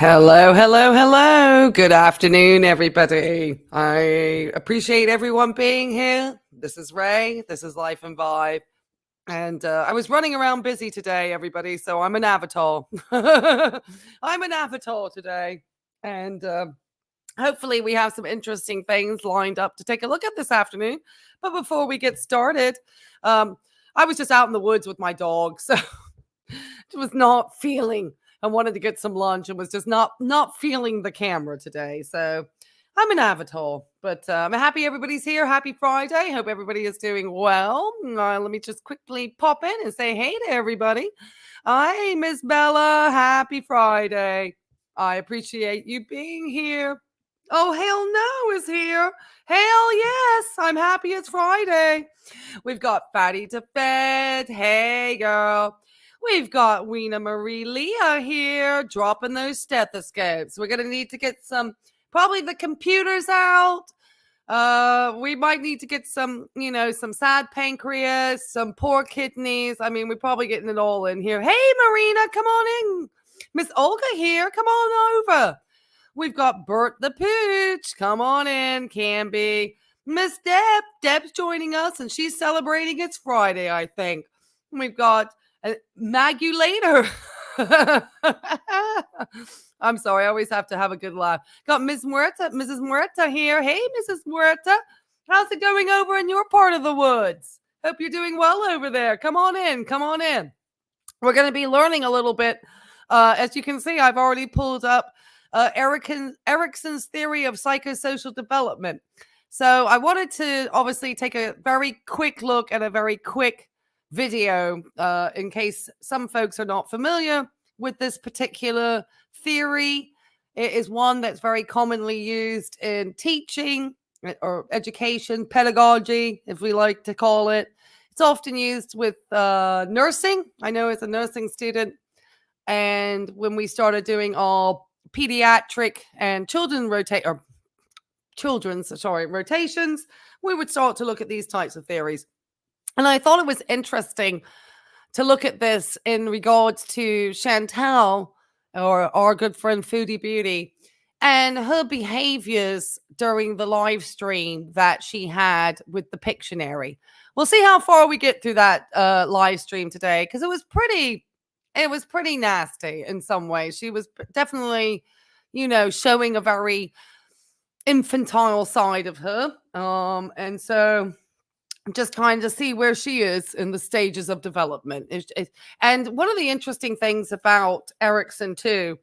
Hello, hello, hello. Good afternoon, everybody. I appreciate everyone being here. This is Ray. This is Life and Vibe. And I was running around busy today, everybody, so I'm an avatar. I'm an avatar today. And hopefully we have some interesting things lined up to take a look at this afternoon. But before we get started, I was just out in the woods with my dog, so was not feeling I wanted to get some lunch and was just not feeling the camera today. So I'm an avatar, but I'm happy everybody's here. Happy Friday. Hope everybody is doing well. Let me just quickly pop in and say hey to everybody. Hey, Miss Bella. Happy Friday. I appreciate you being here. Oh, hell no is here. Hell yes. I'm happy it's Friday. We've got Fatty to Fed. Hey, girl. We've got Weena Marie Leah here, dropping those stethoscopes. We're going to need to get probably the computers out. We might need to get some sad pancreas, some poor kidneys. I mean, we're probably getting it all in here. Hey, Marina, come on in. Miss Olga here, come on over. We've got Bert the Pooch. Come on in, Canby. Miss Deb's joining us, and she's celebrating it's Friday, I think. We've got Magulator. I'm sorry, I always have to have a good laugh. Got Mrs. Muerta here. Hey, Mrs. Muerta. How's it going over in your part of the woods? Hope you're doing well over there. Come on in. Come on in. We're going to be learning a little bit. As you can see, I've already pulled up Erickson's theory of psychosocial development. So I wanted to obviously take a very quick look at a very quick video in case some folks are not familiar with this particular theory. It is one that's very commonly used in teaching or education, pedagogy, if we like to call it. It's often used with nursing. I know as a nursing student, and when we started doing all pediatric and children's rotations, we would start to look at these types of theories. And I thought it was interesting to look at this in regards to Chantel, or our good friend Foodie Beauty, and her behaviors during the live stream that she had with the Pictionary. We'll see how far we get through that live stream today, because it was pretty nasty in some ways. She was definitely, showing a very infantile side of her. And so just trying to see where she is in the stages of development. And one of the interesting things about Erikson too,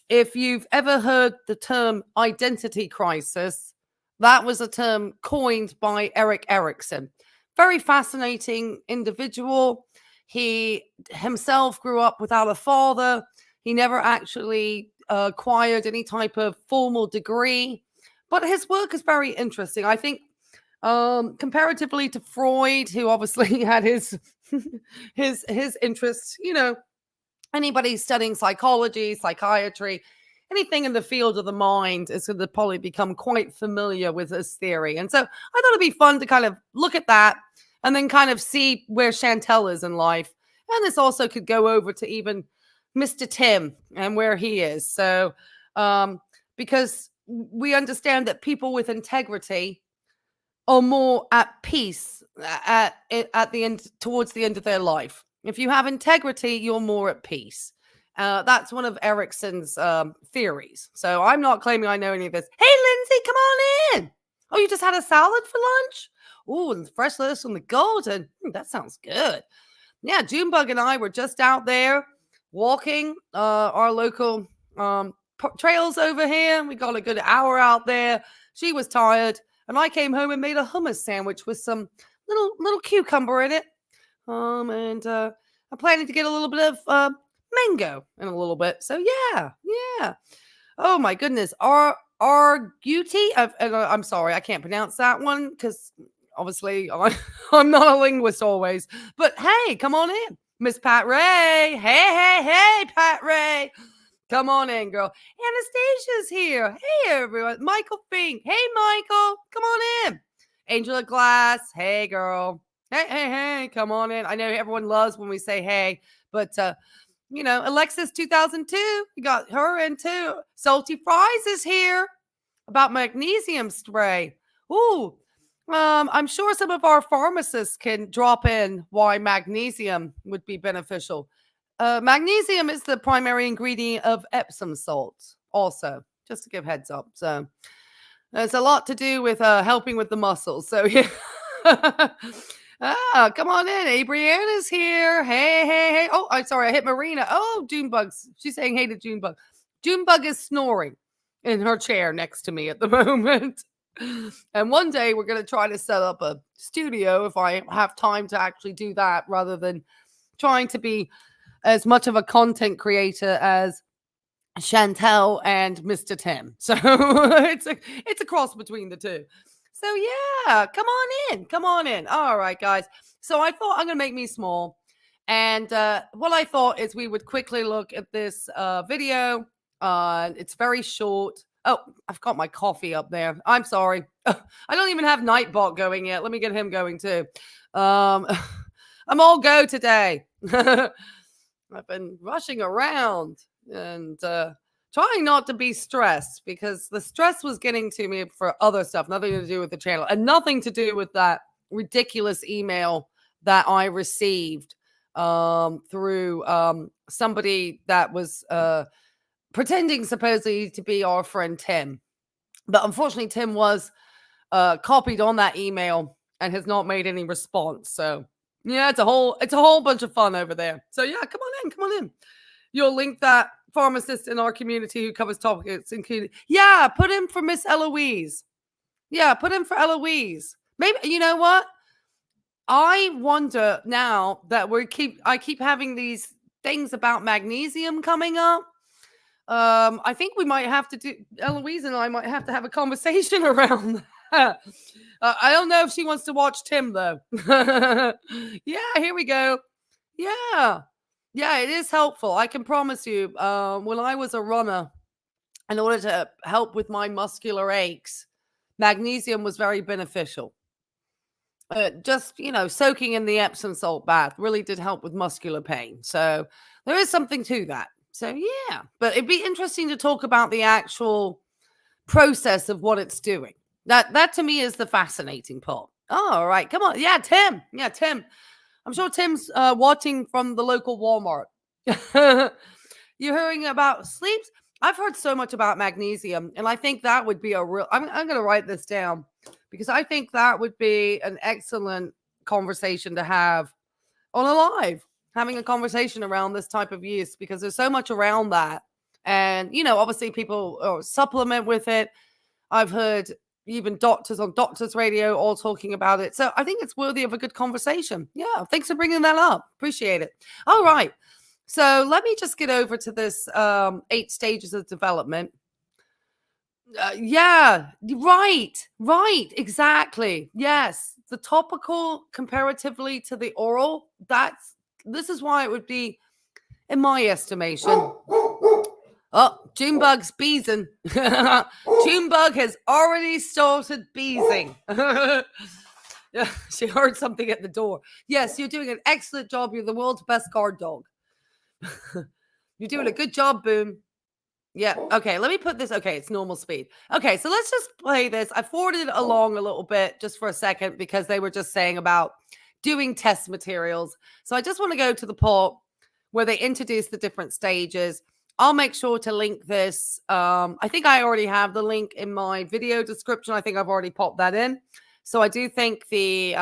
if you've ever heard the term identity crisis, that was a term coined by Erik Erikson. Very fascinating individual. He himself grew up without a father. He never actually acquired any type of formal degree, but his work is very interesting. I think comparatively to Freud, who obviously had his interests, anybody studying psychology, psychiatry, anything in the field of the mind is going to probably become quite familiar with this theory. And so I thought it'd be fun to kind of look at that and then kind of see where Chantel is in life. And this also could go over to even Mr. Tim and where he is. So because we understand that people with integrity are more at peace at the end, towards the end of their life. If you have integrity, you're more at peace. That's one of Erickson's theories. So I'm not claiming I know any of this. Hey, Lindsay, come on in. Oh, you just had a salad for lunch? Oh, and fresh lettuce from the garden. That sounds good. Yeah, Junebug and I were just out there walking our local trails over here. We got a good hour out there. She was tired. And I came home and made a hummus sandwich with some little cucumber in it. And I'm planning to get a little bit of mango in a little bit. So yeah. Oh my goodness. Arguti. I'm sorry, I can't pronounce that one because obviously I'm not a linguist always. But hey, come on in, Miss Pat Ray. Hey, Pat Ray. Come on in, girl. Anastasia's here. Hey, everyone. Michael Fink. Hey, Michael. Come on in. Angela Glass. Hey, girl. Hey. Come on in. I know everyone loves when we say hey, but Alexis 2002, we got her in too. Salty Fries is here about magnesium spray. Ooh, I'm sure some of our pharmacists can drop in why magnesium would be beneficial. Magnesium is the primary ingredient of Epsom salts, also, just to give heads up. So there's a lot to do with helping with the muscles. So yeah. Come on in. Brianna's here. Hey. Oh, I'm sorry. I hit Marina. Oh, Junebug's. She's saying hey to Junebug. Junebug is snoring in her chair next to me at the moment. And one day we're going to try to set up a studio if I have time to actually do that rather than trying to be as much of a content creator as Chantel and Mr. Tim. So it's a cross between the two. So yeah, come on in. All right, guys. So I thought I'm going to make me small. And what I thought is we would quickly look at this video. It's very short. Oh, I've got my coffee up there. I'm sorry. I don't even have Nightbot going yet. Let me get him going too. I'm all go today. I've been rushing around and trying not to be stressed because the stress was getting to me for other stuff, nothing to do with the channel and nothing to do with that ridiculous email that I received through somebody that was pretending supposedly to be our friend Tim. But unfortunately, Tim was copied on that email and has not made any response. So yeah, it's a whole bunch of fun over there. So yeah, come on in. You'll link that pharmacist in our community who covers topics including. Yeah, put in for Miss Eloise. Yeah, put in for Eloise. Maybe you know what? I wonder now that I keep having these things about magnesium coming up. I think we might have to do, Eloise and I might have to have a conversation around that. I don't know if she wants to watch Tim though. Yeah, here we go. Yeah, it is helpful. I can promise you, when I was a runner, in order to help with my muscular aches, magnesium was very beneficial. Just, soaking in the Epsom salt bath really did help with muscular pain. So there is something to that. So yeah, but it'd be interesting to talk about the actual process of what it's doing. That to me is the fascinating part. Oh, all right, come on. Yeah, Tim. I'm sure Tim's watching from the local Walmart. You're hearing about sleeps? I've heard so much about magnesium, and I think that would be I'm going to write this down because I think that would be an excellent conversation to have on a live. Having a conversation around this type of use because there's so much around that. And, obviously people supplement with it. I've heard even doctors on Doctors Radio all talking about it. So I think it's worthy of a good conversation. Yeah, thanks for bringing that up. Appreciate it. All right. So let me just get over to this 8 stages of development. Yeah, right. Exactly. Yes. The topical comparatively to the oral, this is why it would be, in my estimation. Oh, Junebug's beezing. Junebug has already started beezing. Yeah, she heard something at the door. Yes, you're doing an excellent job. You're the world's best guard dog. You're doing a good job, Boom. Yeah, okay, let me put this. Okay, it's normal speed. Okay, so let's just play this. I forwarded it along a little bit just for a second because they were just saying about doing test materials. So I just want to go to the part where they introduce the different stages. I'll make sure to link this. I think I already have the link in my video description. I think I've already popped that in. So I do thank the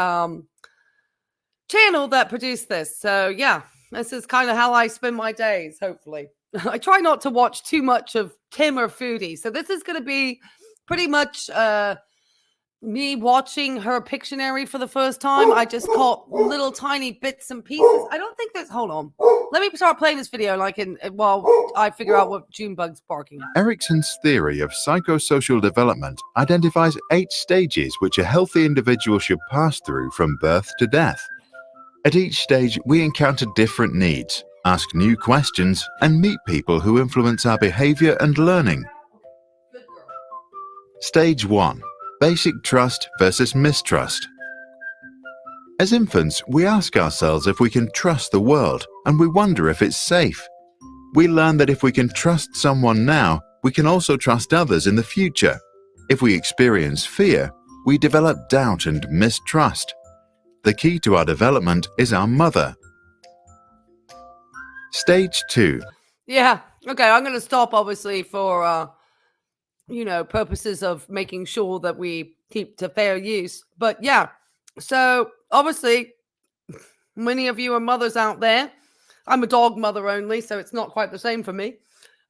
channel that produced this. So yeah, this is kind of how I spend my days, hopefully. I try not to watch too much of Tim or Foodie. So this is going to be pretty much me watching her Pictionary for the first time. I just caught little tiny bits and pieces. I don't think there's, hold on. Let me start playing this video while I figure out what Junebug's barking at. Erickson's theory of psychosocial development identifies 8 stages which a healthy individual should pass through from birth to death. At each stage, we encounter different needs, ask new questions, and meet people who influence our behavior and learning. Stage 1. Basic trust versus mistrust. As infants, we ask ourselves if we can trust the world, and we wonder if it's safe. We learn that if we can trust someone now, we can also trust others in the future. If we experience fear, we develop doubt and mistrust. The key to our development is our mother. Stage 2. Yeah. Okay. I'm going to stop, obviously, for, purposes of making sure that we keep to fair use. But yeah. So obviously, many of you are mothers out there. I'm a dog mother only, so it's not quite the same for me.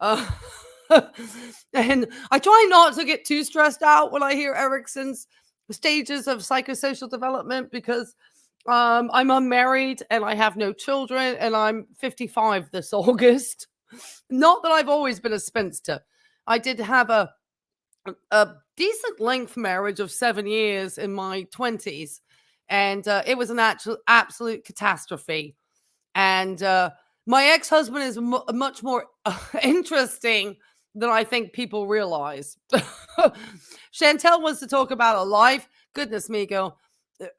And I try not to get too stressed out when I hear Erickson's stages of psychosocial development, because I'm unmarried and I have no children, and I'm 55 this August. Not that I've always been a spinster. I did have a decent length marriage of 7 years in my 20s, and it was an absolute catastrophe. And my ex-husband is much more interesting than I think people realize. Chantel wants to talk about a life. Goodness me, girl.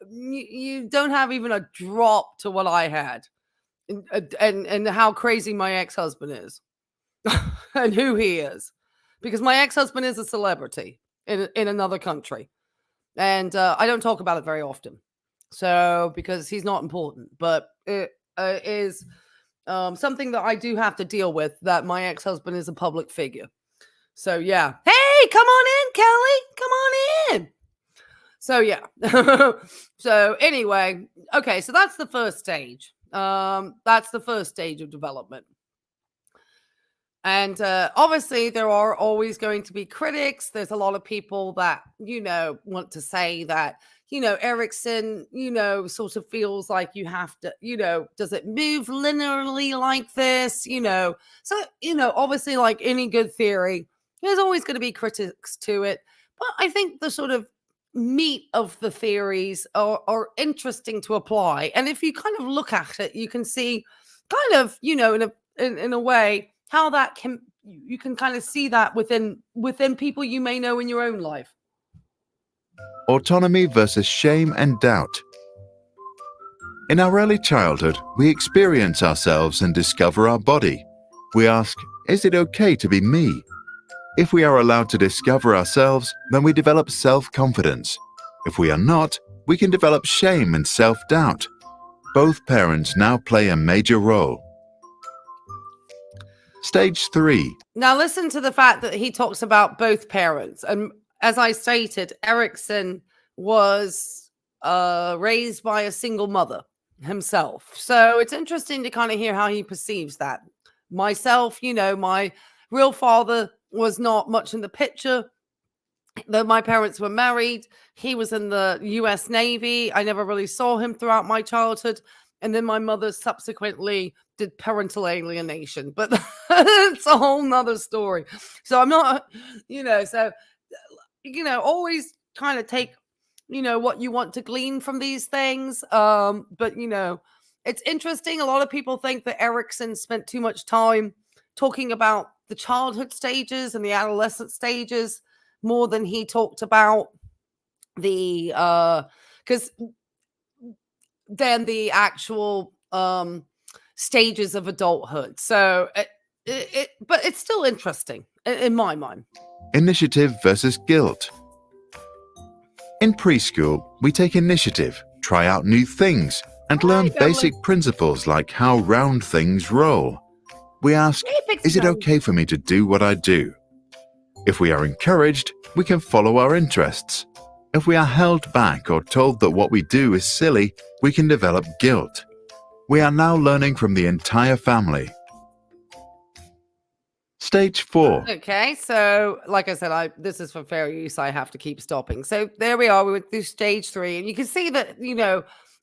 You don't have even a drop to what I had, and how crazy my ex-husband is and who he is, because my ex-husband is a celebrity in another country, and I don't talk about it very often, so because he's not important, but it is something that I do have to deal with, that my ex-husband is a public figure. So yeah. Hey, come on in, Kelly. Come on in. So yeah. So anyway, okay, so that's the first stage. That's the first stage of development. And obviously there are always going to be critics. There's a lot of people that, want to say that, Erikson, sort of feels like you have to, does it move linearly like this? So, obviously, like any good theory, there's always going to be critics to it. But I think the sort of meat of the theories are interesting to apply. And if you kind of look at it, you can see kind of, in a way, how that you can kind of see that within people you may know in your own life. Autonomy versus shame and doubt. In our early childhood, we experience ourselves and discover our body. We ask, is it okay to be me? If we are allowed to discover ourselves, then we develop self-confidence. If we are not, we can develop shame and self-doubt. Both parents now play a major role. Stage 3. Now listen to the fact that he talks about both parents. And as I stated, Erikson was raised by a single mother himself. So it's interesting to kind of hear how he perceives that. Myself, my real father was not much in the picture. Though my parents were married, he was in the US Navy. I never really saw him throughout my childhood. And then my mother subsequently did parental alienation. But it's a whole nother story. So I'm not, always kind of take, what you want to glean from these things. But, it's interesting. A lot of people think that Erikson spent too much time talking about the childhood stages and the adolescent stages more than he talked about the, because than the actual stages of adulthood. So, but it's still interesting in my mind. Initiative versus guilt. In preschool, we take initiative, try out new things, and learn basic principles like how round things roll. We ask, is it okay for me to do what I do? If we are encouraged, we can follow our interests. If we are held back or told that what we do is silly, we can develop guilt. We are now learning from the entire family. Stage 4. Okay, so like I said, this is for fair use. I have to keep stopping. So there we are. We went through stage 3, and you can see that,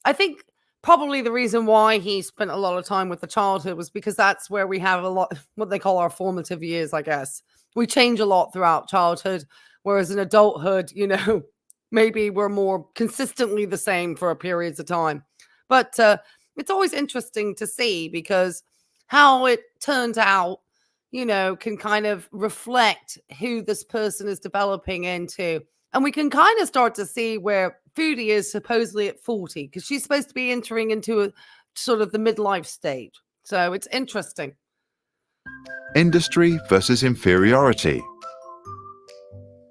I think probably the reason why he spent a lot of time with the childhood was because that's where we have a lot, what they call our formative years, I guess. We change a lot throughout childhood, whereas in adulthood, maybe we're more consistently the same for periods of time. But it's always interesting to see, because how it turns out, can kind of reflect who this person is developing into. And we can kind of start to see where Foodie is supposedly at 40, because she's supposed to be entering into a sort of the midlife stage. So it's interesting. Industry versus inferiority.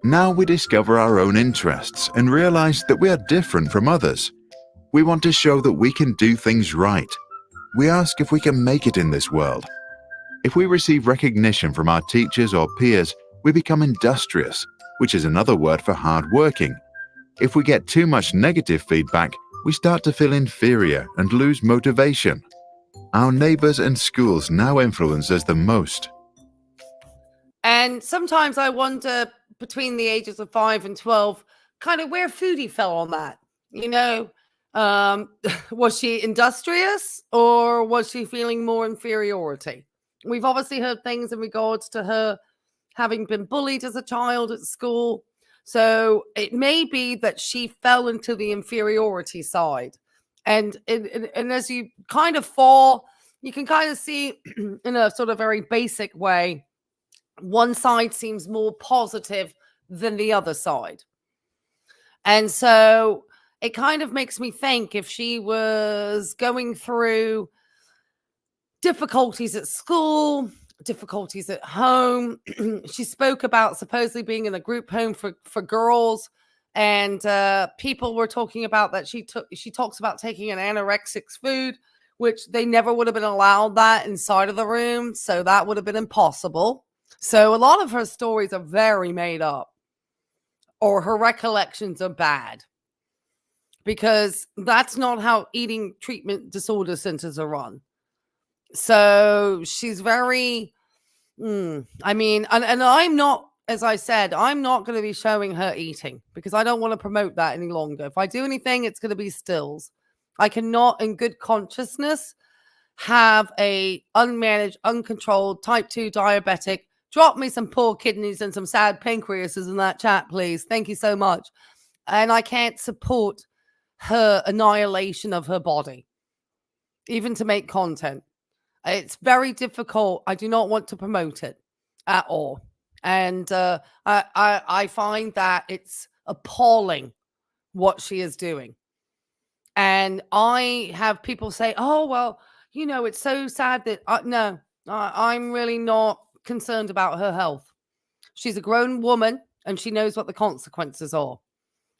Now we discover our own interests and realize that we are different from others. We want to show that we can do things right. We ask if we can make it in this world. If we receive recognition from our teachers or peers, we become industrious, which is another word for hardworking. If we get too much negative feedback, we start to feel inferior and lose motivation. Our neighbors and schools now influence us the most. And sometimes I wonder, between the ages of 5 and 12, kind of where Foodie fell on that. Was she industrious, or was she feeling more inferiority? We've obviously heard things in regards to her having been bullied as a child at school. So it may be that she fell into the inferiority side. And as you kind of fall, you can kind of see in a sort of very basic way, one side seems more positive than the other side. And so it kind of makes me think, if she was going through difficulties at school, difficulties at home. She spoke about supposedly being in a group home for girls, and people were talking about that she talks about taking an anorexic food, which they never would have been allowed that inside of the room, so that would have been impossible. So a lot of her stories are very made up, or her recollections are bad, because that's not how eating treatment disorder centers are run. So she's very, and I'm not, as I said, I'm not going to be showing her eating, because I don't want to promote that any longer. If I do anything, it's going to be stills. I cannot, in good consciousness, have a unmanaged, uncontrolled type 2 diabetic. Drop me some poor kidneys and some sad pancreases in that chat, please. Thank you so much. And I can't support her annihilation of her body, even to make content. It's very difficult. I do not want to promote it at all. And I find that it's appalling what she is doing. And I have people say, oh, well, it's so sad that I'm really not concerned about her health. She's a grown woman and she knows what the consequences are.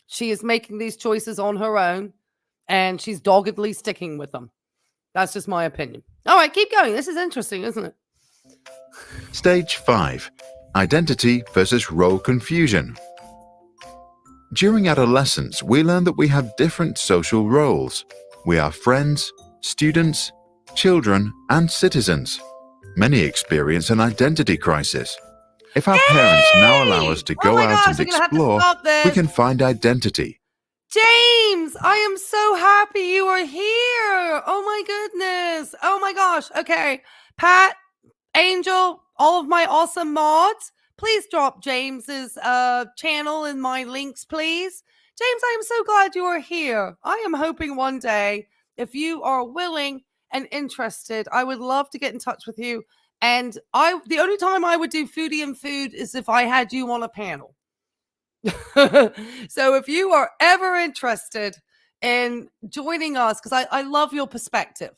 She is making these choices on her own, and she's doggedly sticking with them. That's just my opinion. All right, keep going. This is interesting, isn't it? Stage 5. Identity versus role confusion. During adolescence, we learn that we have different social roles. We are friends, students, children, and citizens. Many experience an identity crisis. If our parents now allow us to go out and explore, we can find identity. James, I am so happy you are here. Oh my goodness. Oh my gosh. Okay. Pat, Angel, all of my awesome mods, please drop James's channel in my links, please. James, I am so glad you are here. I am hoping one day, if you are willing and interested, I would love to get in touch with you. And the only time I would do Foodie and Food is if I had you on a panel. So if you are ever interested in joining us, because I love your perspective.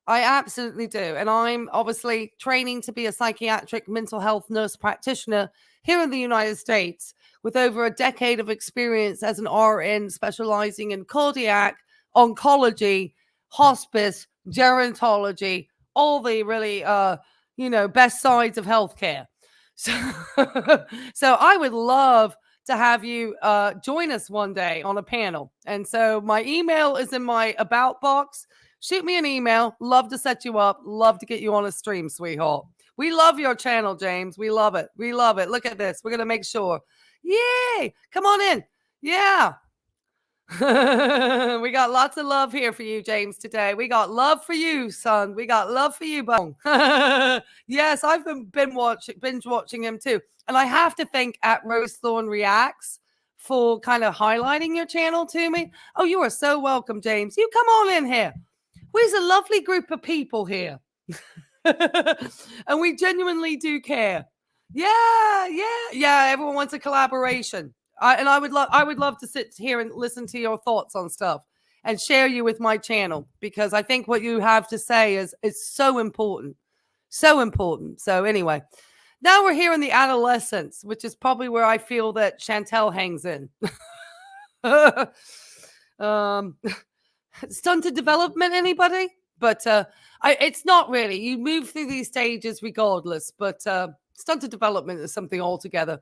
I absolutely do. And I'm obviously training to be a psychiatric mental health nurse practitioner here in the United States, with over a decade of experience as an RN specializing in cardiac, oncology, hospice, gerontology, all the really, best sides of healthcare. So I would love to have you join us one day on a panel. And so my email is in my about box. Shoot me an email. Love to set you up. Love to get you on a stream, sweetheart. We love your channel, James. We love it. We love it. Look at this. We're going to make sure. Yay. Come on in. Yeah. We got lots of love here for you, James, today. We got love for you, son. We got love for you, Bone. Yes, I've been binge watching him too. And I have to thank at Rose Thorn Reacts for kind of highlighting your channel to me. Oh, you are so welcome, James. You come on in here. We're a lovely group of people here. And we genuinely do care. Yeah. Everyone wants a collaboration. I would love to sit here and listen to your thoughts on stuff and share you with my channel, because I think what you have to say is so important. So important. So anyway, now we're here in the adolescence, which is probably where I feel that Chantel hangs in. Stunted development, anybody? But it's not really. You move through these stages regardless, but stunted development is something altogether.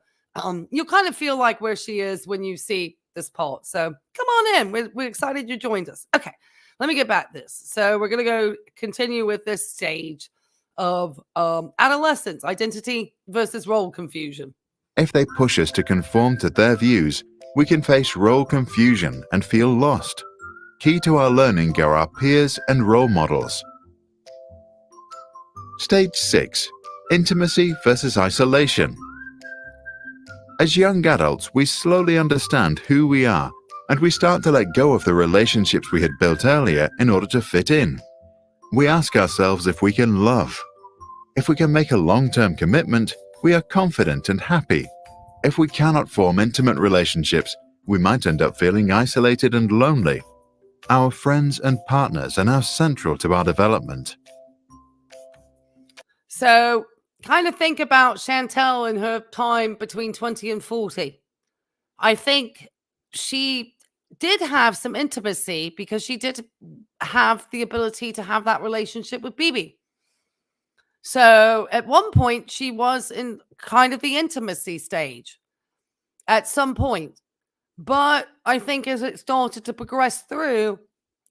You'll kind of feel like where she is when you see this part. So come on in. We're excited you joined us. Okay, let me get back to this. So we're going to continue with this stage of adolescence, identity versus role confusion. If they push us to conform to their views, we can face role confusion and feel lost. Key to our learning are our peers and role models. Stage 6. Intimacy versus isolation. As young adults, we slowly understand who we are, and we start to let go of the relationships we had built earlier in order to fit in. We ask ourselves if we can love. If we can make a long-term commitment, we are confident and happy. If we cannot form intimate relationships, we might end up feeling isolated and lonely. Our friends and partners are now central to our development. So kind of think about Chantel in her time between 20 and 40. I think she did have some intimacy because she did have the ability to have that relationship with BB. So at one point, she was in kind of the intimacy stage at some point. But I think as it started to progress through,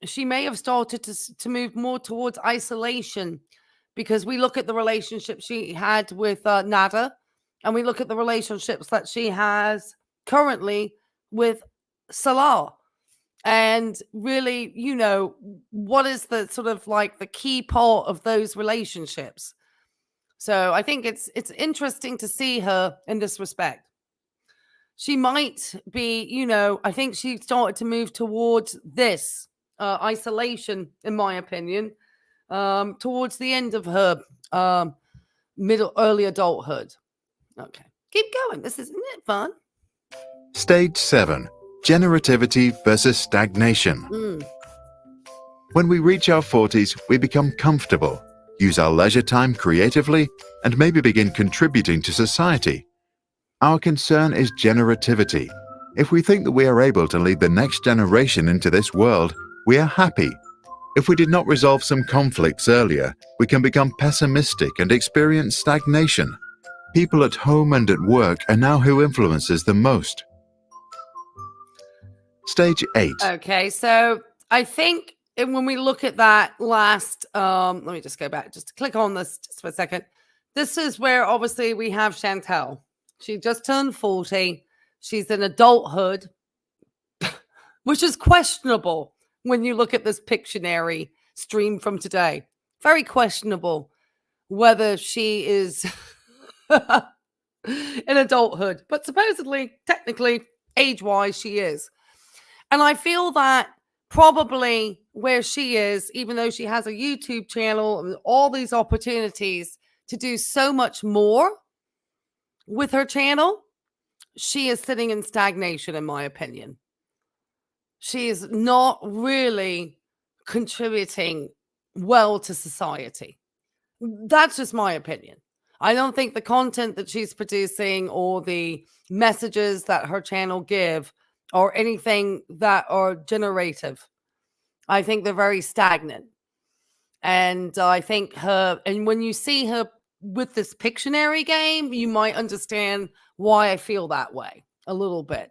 she may have started to move more towards isolation, because we look at the relationship she had with Nada, and we look at the relationships that she has currently with Salah. And really, you know, what is the sort of like the key part of those relationships? So I think it's interesting to see her in this respect. She might be, you know, I think she started to move towards this isolation, in my opinion, towards the end of her early adulthood. Okay, keep going. Isn't it fun? Stage 7. Generativity versus stagnation. When we reach our 40s, we become comfortable, use our leisure time creatively, and maybe begin contributing to society. Our concern is generativity. If we think that we are able to lead the next generation into this world, we are happy. If we did not resolve some conflicts earlier, we can become pessimistic and experience stagnation. People at home and at work are now who influences the most. Stage 8. Okay, so I think when we look at that last, let me just go back, just to click on this just for a second. This is where obviously we have Chantel. She just turned 40. She's in adulthood, which is questionable when you look at this Pictionary stream from today. Very questionable whether she is in adulthood, but supposedly, technically, age-wise, she is. And I feel that probably where she is, even though she has a YouTube channel and all these opportunities to do so much more with her channel, she is sitting in stagnation, in my opinion. She is not really contributing well to society. That's just my opinion. I don't think the content that she's producing or the messages that her channel give or anything that are generative. I think they're very stagnant. And I think and when you see her with this Pictionary game, you might understand why I feel that way a little bit.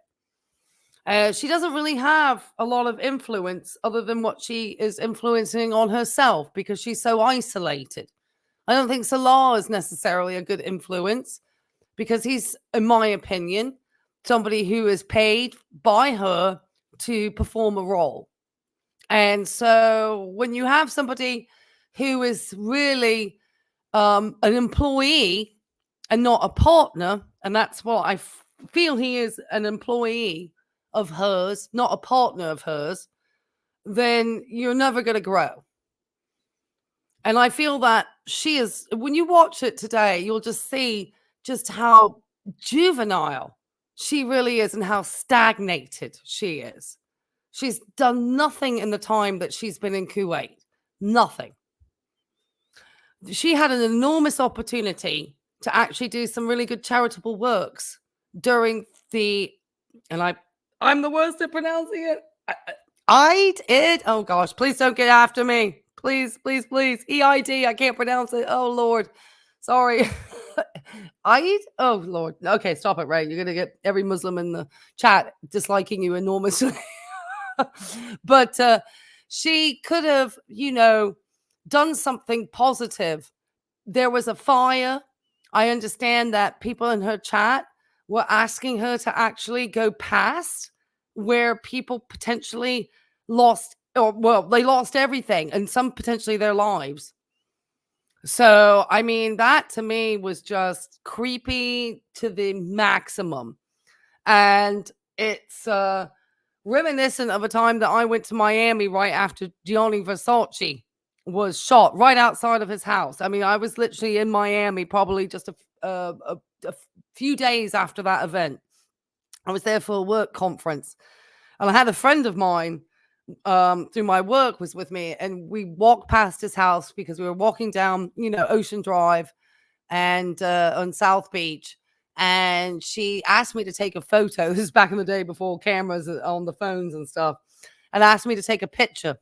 She doesn't really have a lot of influence other than what she is influencing on herself because she's so isolated. I don't think Salah is necessarily a good influence because he's, in my opinion, somebody who is paid by her to perform a role. And so when you have somebody who is really an employee and not a partner, and that's what I feel he is, an employee of hers, not a partner of hers, then you're never going to grow. And I feel that she is, when you watch it today, you'll just see just how juvenile she really is and how stagnated she is. She's done nothing in the time that she's been in Kuwait. Nothing. she had an enormous opportunity to actually do some really good charitable works during the, and I'm the worst at pronouncing it. Oh gosh, please don't get after me. Please, please, please. EID, I can't pronounce it. Oh Lord. Sorry. Eid? Oh Lord. Okay, stop it, Ray. You're gonna get every Muslim in the chat disliking you enormously. But she could have, done something positive. There was a fire. I understand that people in her chat were asking her to actually go past where people potentially lost, they lost everything, and some potentially their lives. So, I mean, that to me was just creepy to the maximum. And it's reminiscent of a time that I went to Miami right after Gianni Versace was shot right outside of his house. I mean, I was literally in Miami probably just a few days after that event. I was there for a work conference, and I had a friend of mine through my work was with me, and we walked past his house because we were walking down, Ocean Drive and on South Beach. And she asked me to take a photo. This is back in the day before cameras on the phones and stuff, and asked me to take a picture.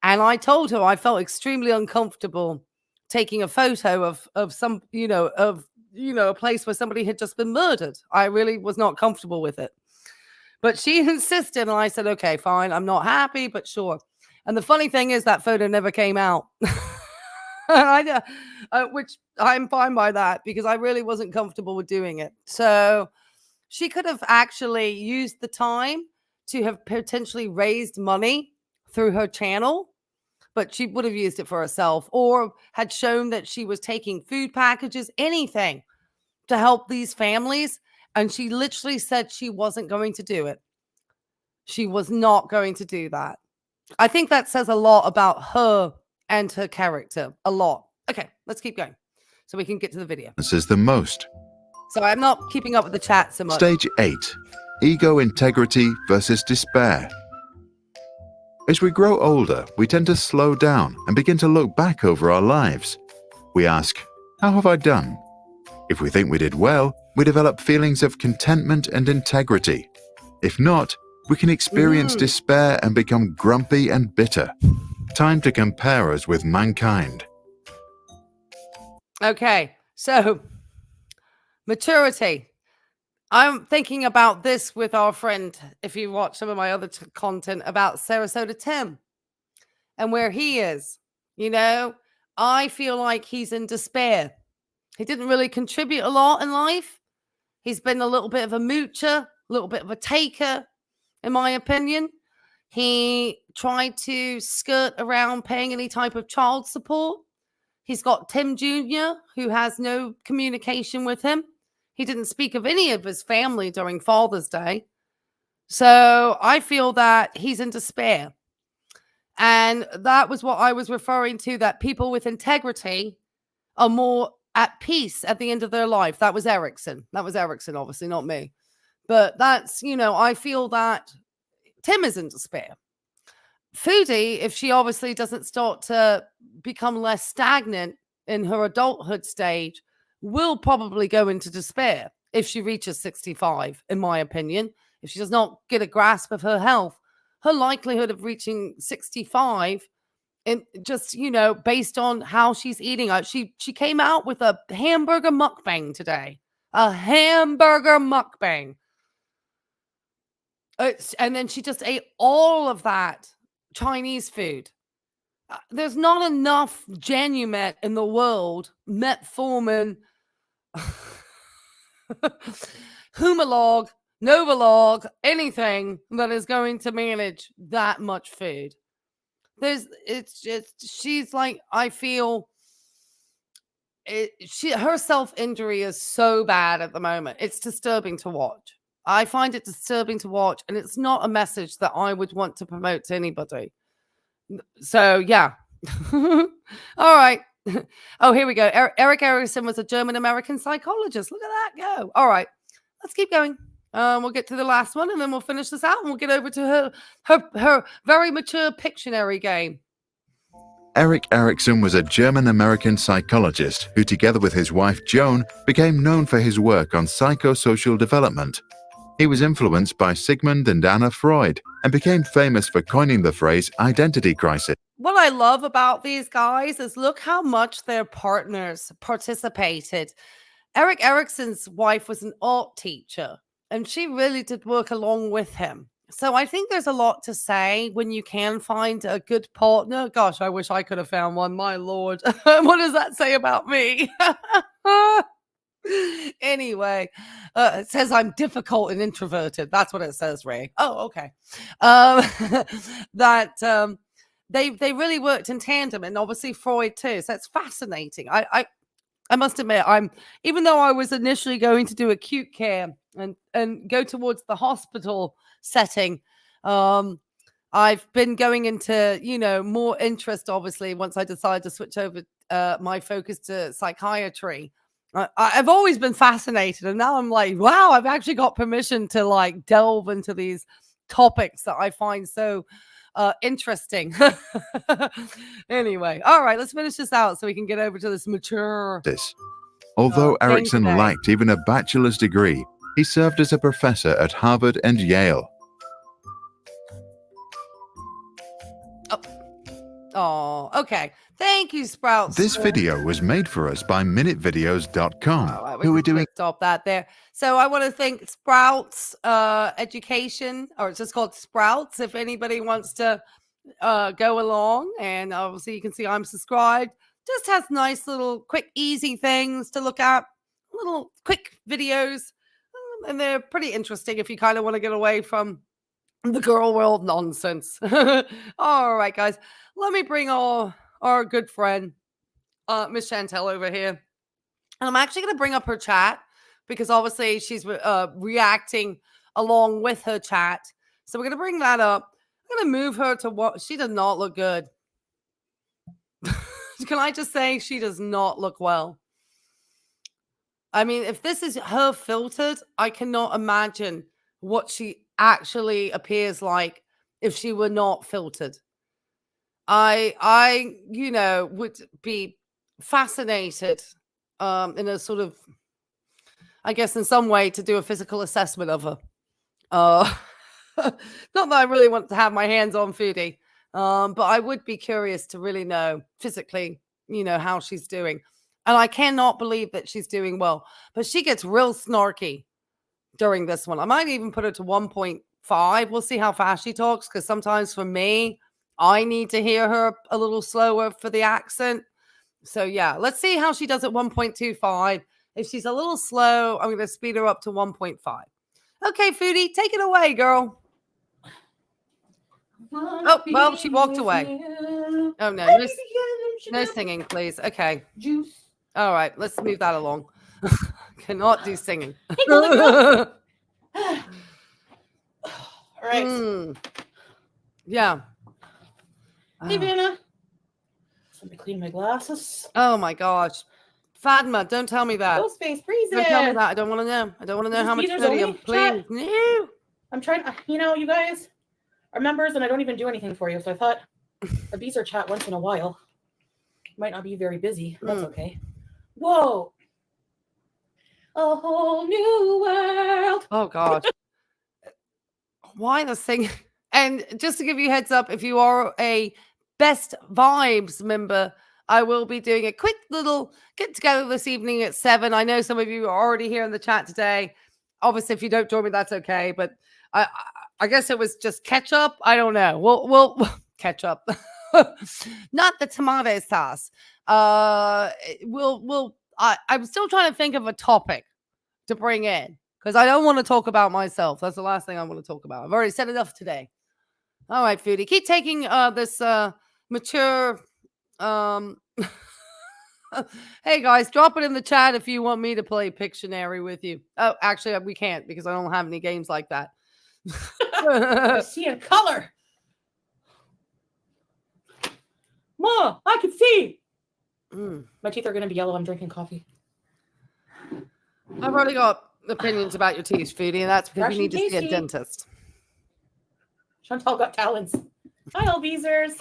And I told her I felt extremely uncomfortable taking a photo of some, a place where somebody had just been murdered. I really was not comfortable with it. But she insisted, and I said, okay, fine. I'm not happy, but sure. And the funny thing is that photo never came out. Which I'm fine by that, because I really wasn't comfortable with doing it. So she could have actually used the time to have potentially raised money through her channel, but she would have used it for herself, or had shown that she was taking food packages, anything to help these families. And she literally said she wasn't going to do it. She was not going to do that. I think that says a lot about her and her character. A lot. Okay, let's keep going so we can get to the video. This is the most. So I'm not keeping up with the chat so much. Stage 8. Ego integrity versus despair. As we grow older, we tend to slow down and begin to look back over our lives. We ask, how have I done? If we think we did well, we develop feelings of contentment and integrity. If not, we can experience despair and become grumpy and bitter. Time to compare us with mankind. Okay, so maturity. I'm thinking about this with our friend, if you watch some of my other content about Sarasota Tim and where he is. I feel like he's in despair. He didn't really contribute a lot in life. He's been a little bit of a moocher, a little bit of a taker, in my opinion. He tried to skirt around paying any type of child support. He's got Tim Jr., who has no communication with him. He didn't speak of any of his family during Father's Day. So I feel that he's in despair. And that was what I was referring to, that people with integrity are more at peace at the end of their life. That was Erikson. That was Erikson, obviously, not me. But that's, I feel that Tim is in despair. Foodie, if she obviously doesn't start to become less stagnant in her adulthood stage, will probably go into despair if she reaches 65, in my opinion. If she does not get a grasp of her health, her likelihood of reaching 65, and just, based on how she's eating. She came out with a hamburger mukbang today. A hamburger mukbang. And then she just ate all of that Chinese food. There's not enough Genumet in the world, metformin, Humalog, Novolog, anything that is going to manage that much food. She's like, I feel her self-injury is so bad at the moment. It's disturbing to watch. I find it disturbing to watch, and it's not a message that I would want to promote to anybody. So, yeah. All right. Oh, here we go. Erik Erickson was a German-American psychologist. Look at that go. All right. Let's keep going. We'll get to the last one, and then we'll finish this out, and we'll get over to her very mature Pictionary game. Erik Erikson was a German-American psychologist who, together with his wife Joan, became known for his work on psychosocial development. He was influenced by Sigmund and Anna Freud and became famous for coining the phrase identity crisis. What I love about these guys is look how much their partners participated. Erik Erickson's wife was an art teacher, and she really did work along with him. So I think there's a lot to say when you can find a good partner. Gosh, I wish I could have found one. My Lord. What does that say about me? Anyway, it says I'm difficult and introverted. That's what it says, Ray. Oh, okay. They really worked in tandem, and obviously Freud too. So it's fascinating. I must admit, even though I was initially going to do acute care and go towards the hospital setting, I've been going into, more interest, obviously, once I decided to switch over my focus to psychiatry. I've always been fascinated, and now I'm like, wow, I've actually got permission to like delve into these topics that I find so interesting. Anyway, all right, let's finish this out so we can get over to this mature. Although thing Erikson today. lacked even a bachelor's degree, he served as a professor at Harvard and Yale. Oh, okay. Thank you, Sprouts. This video was made for us by minutevideos.com, All right, who are doing stop that there. So I want to thank Sprouts Education, or it's just called Sprouts. If anybody wants to go along, and obviously you can see I'm subscribed. Just has nice little quick, easy things to look at, little quick videos, and they're pretty interesting if you kind of want to get away from the girl world nonsense. All right, guys, let me bring our good friend, Miss Chantel, over here. And I'm actually going to bring up her chat because obviously she's reacting along with her chat. So we're going to bring that up. I'm going to move her to what she does not look good. Can I just say she does not look well? I mean, if this is her filtered, I cannot imagine what she actually appears like if she were not filtered. I would be fascinated in a sort of, I guess in some way, to do a physical assessment of her. Not that I really want to have my hands on Foodie, but I would be curious to really know physically, how she's doing. And I cannot believe that she's doing well, but she gets real snarky during this one. I might even put her to 1.5. We'll see how fast she talks, because sometimes for me, I need to hear her a little slower for the accent. So yeah, let's see how she does at 1.25. If she's a little slow, I'm going to speed her up to 1.5. Okay, Foodie, take it away, girl. Oh, well, she walked away. Oh, no singing, please. Okay. Juice. All right, let's move that along. Cannot do singing. All right. Yeah. Hey, Vanna. Let me clean my glasses. Oh my gosh. Fatma, don't tell me that. No space, breeze Don't tell me that. I don't want to know. I don't want to know how much sodium. Please. No. I'm trying, you guys are members and I don't even do anything for you. So I thought a beezer chat once in a while. Might not be very busy. That's okay. Whoa. A whole new world. Oh God. Why the thing? And just to give you a heads up, if you are a Best Vibes member, I will be doing a quick little get together this evening at 7. I know some of you are already here in the chat today. Obviously, if you don't join me, that's okay. But I guess it was just ketchup. I don't know. We'll ketchup, not the tomato sauce. I'm still trying to think of a topic to bring in, because I don't want to talk about myself. That's the last thing I want to talk about. I've already said enough today. All right, Foodie, keep taking this mature. Hey guys, drop it in the chat if you want me to play Pictionary with you. Oh, actually, we can't because I don't have any games like that. I see in color. Ma, I can see. My teeth are going to be yellow. I'm drinking coffee. I've already got opinions about your teeth, Foodie, and that's because Fresh you need to and see a tasty. dentist. Chantel got talents. Hi, Beezers.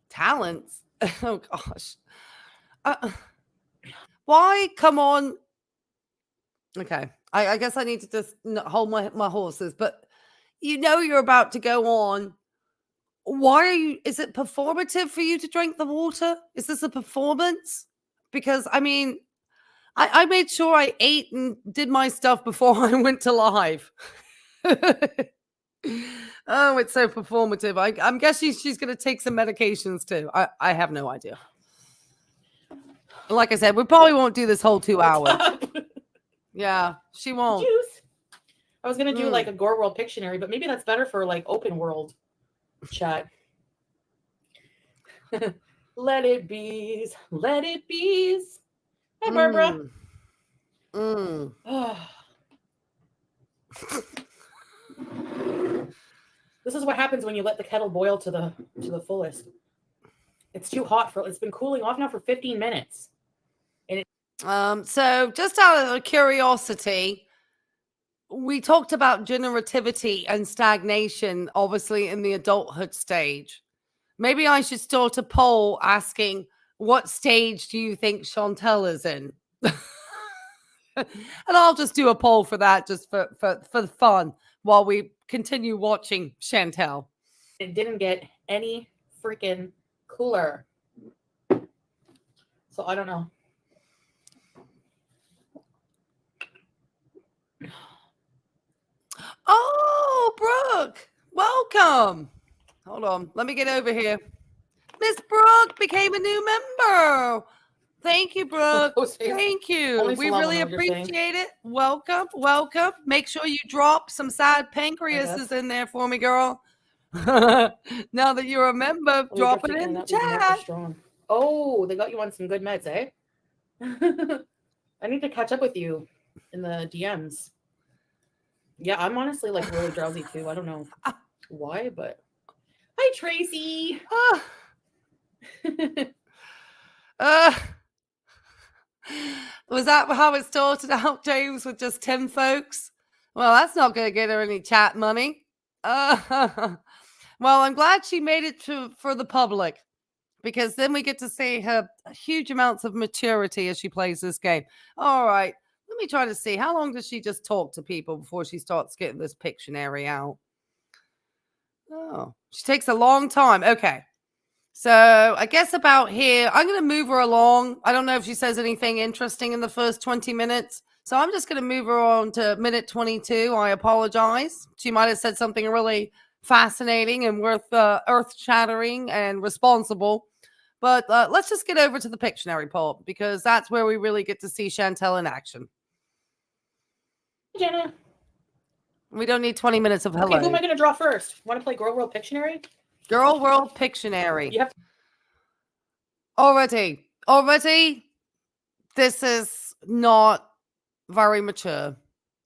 Talents? Oh gosh. Why? Come on. Okay. I guess I need to just hold my horses, but you're about to go on. Why are you? Is it performative for you to drink the water? Is this a performance? Because I mean, I made sure I ate and did my stuff before I went to live. Oh, it's so performative. I'm guessing she's going to take some medications too. I have no idea. Like I said, we probably won't do this whole 2 hours. Yeah, she won't. Juice. I was going to do like a Gore World Pictionary, but maybe that's better for like open world chat. Let it bees. Let it bees. Hi, Barbara. This is what happens when you let the kettle boil to the fullest. It's too hot it's been cooling off now for 15 minutes. So just out of curiosity, we talked about generativity and stagnation, obviously in the adulthood stage. Maybe I should start a poll asking, what stage do you think Chantel is in? And I'll just do a poll for that, just for the fun, while we continue watching Chantel. It didn't get any freaking cooler. So I don't know. Oh, Brooke, welcome. Hold on, let me get over here. Miss Brooke became a new member. Thank you, Brooke. Thank you. We really appreciate it. Welcome, welcome. Make sure you drop some sad pancreases in there for me, girl. Now that you're a member, drop it in the chat. Oh, they got you on some good meds, eh? I need to catch up with you in the DMs. Yeah, I'm honestly like really drowsy too. I don't know why, but hi, Tracy. Was that how it started out, James, with just 10 folks? Well, that's not going to get her any chat money. Well, I'm glad she made it for the public, because then we get to see her huge amounts of maturity as she plays this game. All right. Let me try to see. How long does she just talk to people before she starts getting this Pictionary out? Oh, she takes a long time. Okay. So I guess about here, I'm going to move her along. I don't know if she says anything interesting in the first 20 minutes. So I'm just going to move her on to minute 22. I apologize. She might have said something really fascinating and worth earth-shattering and responsible. But let's just get over to the Pictionary poll, because that's where we really get to see Chantel in action. Jenna. We don't need 20 minutes of hello. Okay, who am I going to draw first? Want to play Girl World Pictionary? Girl World Pictionary. You have Already, this is not very mature.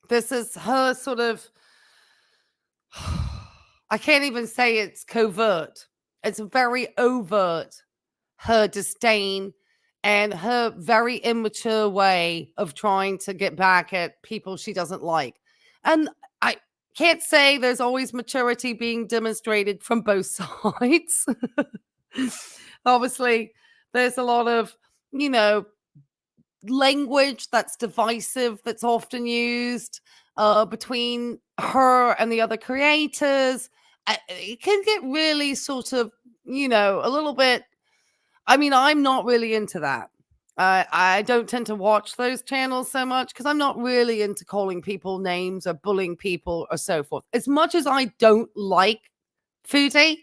This is her sort of, I can't even say it's covert. It's very overt, her disdain and her very immature way of trying to get back at people she doesn't like. And I can't say there's always maturity being demonstrated from both sides. Obviously, there's a lot of, language that's divisive that's often used between her and the other creators. It can get really sort of, a little bit. I mean, I'm not really into that. I don't tend to watch those channels so much because I'm not really into calling people names or bullying people or so forth. As much as I don't like Foodie,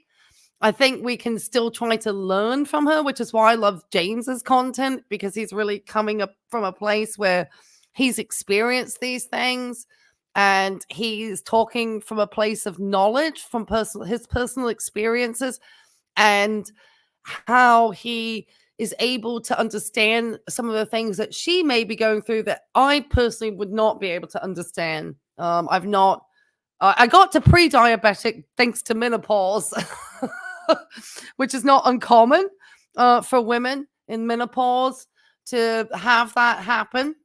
I think we can still try to learn from her, which is why I love James's content, because he's really coming up from a place where he's experienced these things and he's talking from a place of knowledge from his personal experiences and how he is able to understand some of the things that she may be going through that I personally would not be able to understand. I got to pre-diabetic thanks to menopause, which is not uncommon for women in menopause to have that happen.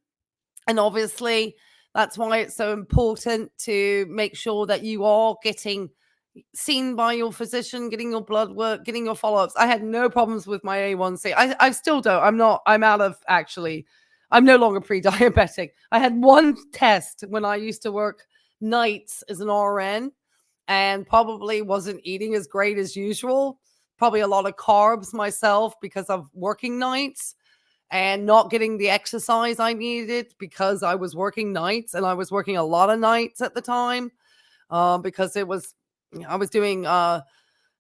And obviously, that's why it's so important to make sure that you are getting seen by your physician, getting your blood work, getting your follow-ups. I had no problems with my A1C. I still don't. I'm out of, actually, I'm no longer pre-diabetic. I had one test when I used to work nights as an RN and probably wasn't eating as great as usual. Probably a lot of carbs myself because of working nights and not getting the exercise I needed because I was working nights, and I was working a lot of nights at the time because I was doing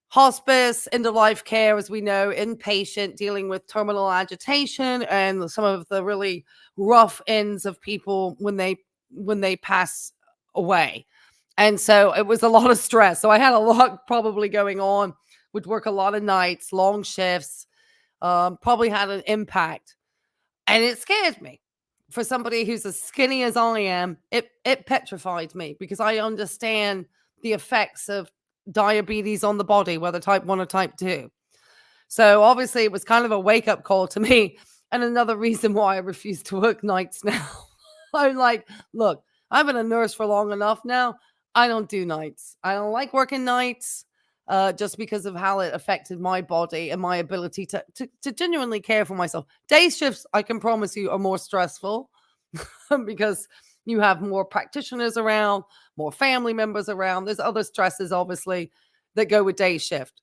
hospice, end of life care, as we know, inpatient, dealing with terminal agitation and some of the really rough ends of people when they pass away. And so it was a lot of stress. So I had a lot probably going on, would work a lot of nights, long shifts, probably had an impact. And it scared me. For somebody who's as skinny as I am, it petrified me because I understand the effects of diabetes on the body, whether type 1 or type 2. So obviously it was kind of a wake-up call to me, and another reason why I refuse to work nights now. I'm like, look, I've been a nurse for long enough now. I don't do nights. I don't like working nights. Just because of how it affected my body and my ability to genuinely care for myself. Day shifts, I can promise you, are more stressful because you have more practitioners around, more family members around. There's other stresses, obviously, that go with day shift.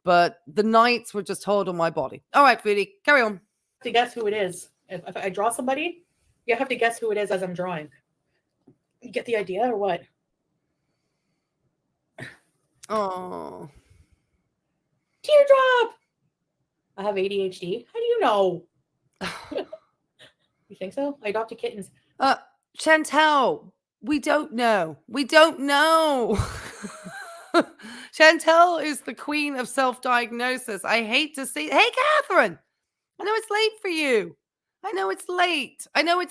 But the nights were just hard on my body. All right, Foodie, carry on. To guess who it is. If I draw somebody, you have to guess who it is as I'm drawing. You get the idea or what? Oh. Teardrop! I have ADHD. How do you know? You think so? I adopted kittens. Chantel, we don't know. We don't know. Chantel is the queen of self-diagnosis. I hate to see. Hey, Catherine, I know it's late for you. I know it's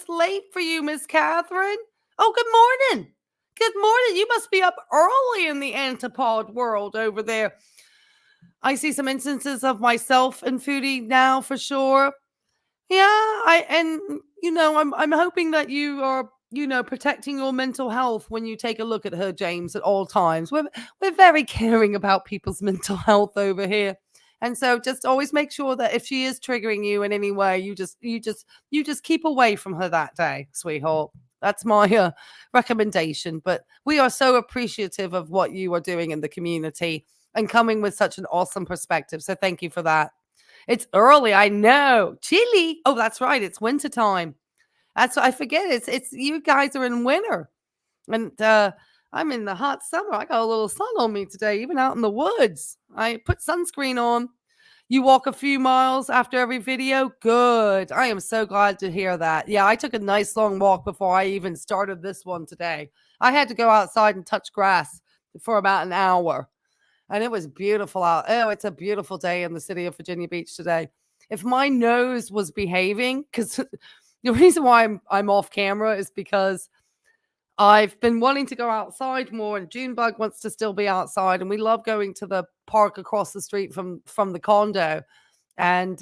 late for you, Miss Catherine. Oh, good morning. Good morning. You must be up early in the antipod world over there. I see some instances of myself in Foodie now for sure. Yeah, I'm hoping that you are, protecting your mental health when you take a look at her, James, at all times. We're very caring about people's mental health over here. And so just always make sure that if she is triggering you in any way, you just keep away from her that day, sweetheart. That's my recommendation. But we are so appreciative of what you are doing in the community and coming with such an awesome perspective. So thank you for that. It's early, I know. Chilly. Oh, that's right. It's wintertime. That's what I forget. It's you guys are in winter. And I'm in the hot summer. I got a little sun on me today, even out in the woods. I put sunscreen on. You walk a few miles after every video? Good. I am so glad to hear that. Yeah, I took a nice long walk before I even started this one today. I had to go outside and touch grass for about an hour. And it was beautiful out. Oh, it's a beautiful day in the city of Virginia Beach today. If my nose was behaving, because the reason why I'm off camera is because I've been wanting to go outside more, and Junebug wants to still be outside, and we love going to the park across the street from the condo. And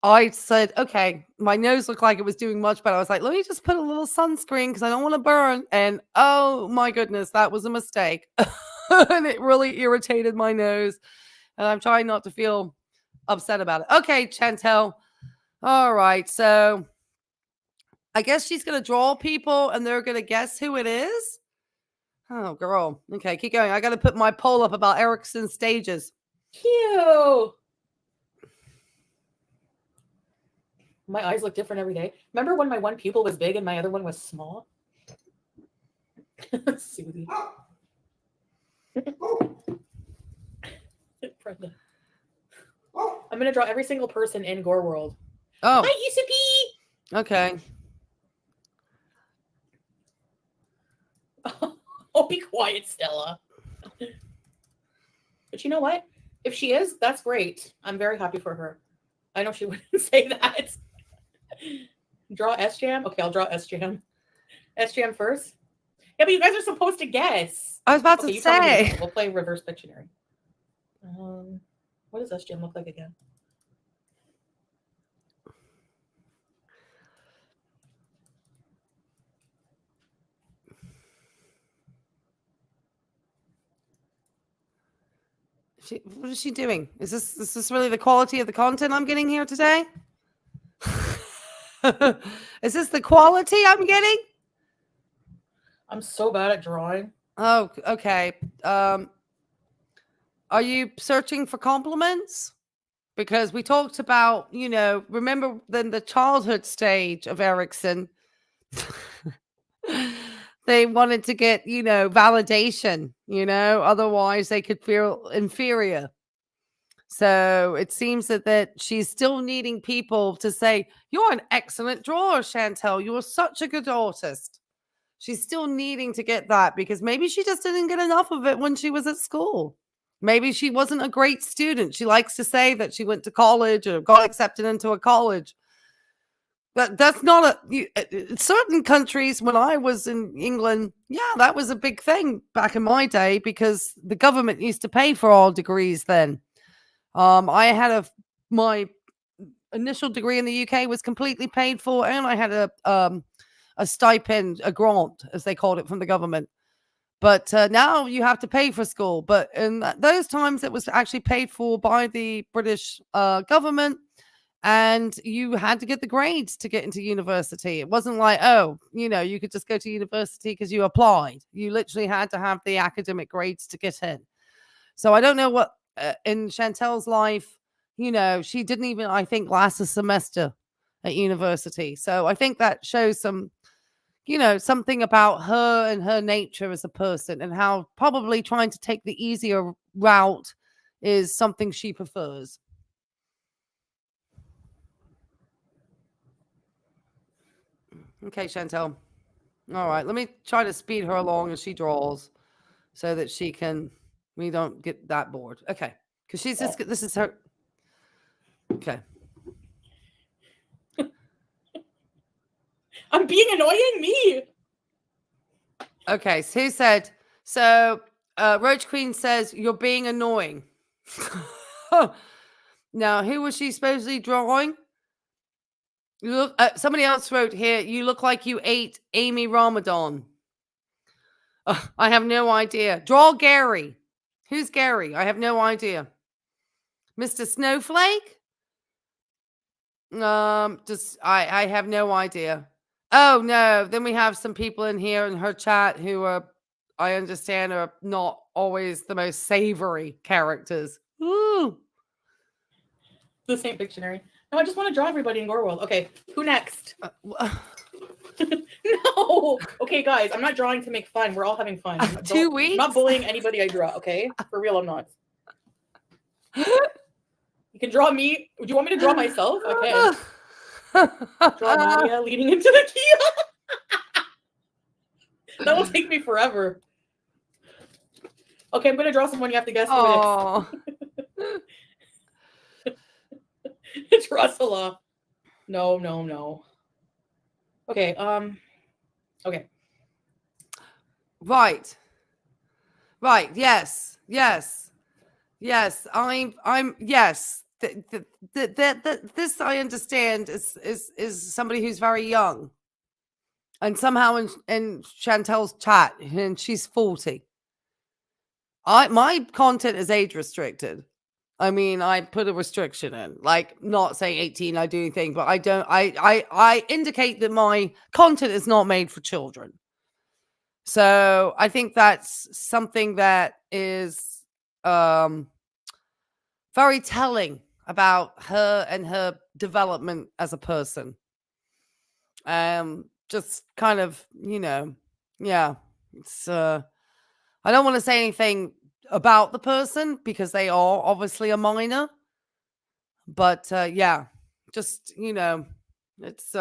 I said, okay, my nose looked like it was doing much better. I was like, let me just put a little sunscreen because I don't want to burn. And oh my goodness, that was a mistake. And it really irritated my nose. And I'm trying not to feel upset about it. Okay, Chantel. All right. So I guess she's going to draw people and they're going to guess who it is. Oh, girl. Okay, keep going. I got to put my poll up about Erickson's stages. Cute. My eyes look different every day. Remember when my one pupil was big and my other one was small? Susie. Brenda. I'm going to draw every single person in Gore World. Oh. Hi, Yusupi. Okay. Oh, be quiet, Stella. But you know what? If she is, that's great. I'm very happy for her. I know she wouldn't say that. Draw S-Jam? Okay, I'll draw S-Jam. S-Jam first? Yeah, but you guys are supposed to guess. I was about to say. We'll play reverse Pictionary. What does S-Jam look like again? What is she doing? Is this really the quality of the content I'm getting here today? Is this the quality I'm getting? I'm so bad at drawing. Oh, okay. Are you searching for compliments? Because we talked about, remember then the childhood stage of Erikson. They wanted to get, validation, otherwise they could feel inferior. So it seems that she's still needing people to say, you're an excellent drawer, Chantel. You're such a good artist. She's still needing to get that because maybe she just didn't get enough of it when she was at school. Maybe she wasn't a great student. She likes to say that she went to college or got accepted into a college. But that's not certain countries. When I was in England, that was a big thing back in my day because the government used to pay for all degrees then. I had my initial degree in the UK was completely paid for, and I had a stipend, a grant, as they called it, from the government. But now you have to pay for school. But in those times, it was actually paid for by the British government, and you had to get the grades to get into university. It wasn't like, you could just go to university because you applied. You literally had to have the academic grades to get in. So I don't know what in Chantel's life, she didn't even, I think, last a semester at university. So I think that shows some, something about her and her nature as a person and how probably trying to take the easier route is something she prefers. Okay, Chantel. All right, let me try to speed her along as she draws so that we don't get that bored. Okay, because this is her. Okay. I'm being annoying me. Okay, so who said, Roach Queen says, you're being annoying. Now, who was she supposedly drawing? You look. Somebody else wrote here, you look like you ate Amy Ramadan. I have no idea. Draw Gary. Who's Gary? I have no idea. Mr. Snowflake? I have no idea. Oh no, then we have some people in here in her chat who I understand are not always the most savory characters. Ooh. The same Pictionary. No, I just want to draw everybody in Gore World. Okay, who next? No. Okay, guys, I'm not drawing to make fun. We're all having fun. 2 weeks? I'm not bullying anybody I draw, okay? For real, I'm not. You can draw me. Do you want me to draw myself? Okay. Draw Nadia leading into the Kia. That will take me forever. Okay, I'm going to draw someone. You have to guess who it is. It's Russella. No. Okay, okay. Right. Yes. I'm yes. This I understand is somebody who's very young, and somehow in Chantel's chat, and she's 40. My content is age restricted. I mean, I put a restriction in, like not saying 18. I do anything, but I don't. I indicate that my content is not made for children. So I think that's something that is very telling about her and her development as a person. Just kind of, it's I don't want to say anything about the person because they are obviously a minor, but just, it's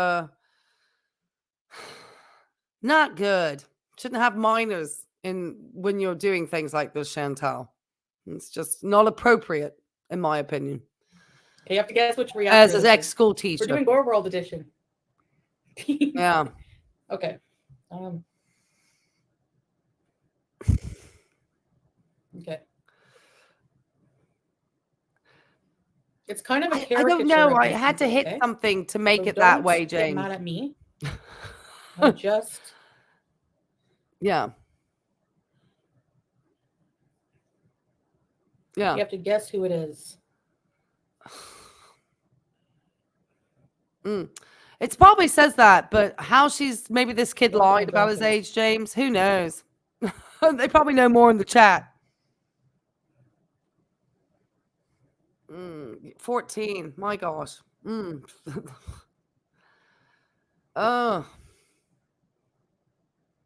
not good. Shouldn't have minors when you're doing things like this, Chantal. It's just not appropriate, in my opinion. Okay, you have to guess which reactor. As an ex-school teacher. We're doing Gore World edition. Yeah. Okay. Okay. It's kind of a caricature. I don't know. I had to hit something to make it that way, Jane. Don't get mad at me. I just. Yeah. Yeah. You have to guess who it is. It probably says that, but how she's maybe this kid What am I lied about his guessing? age, James. Who knows? They probably know more in the chat. 14. My gosh. Oh.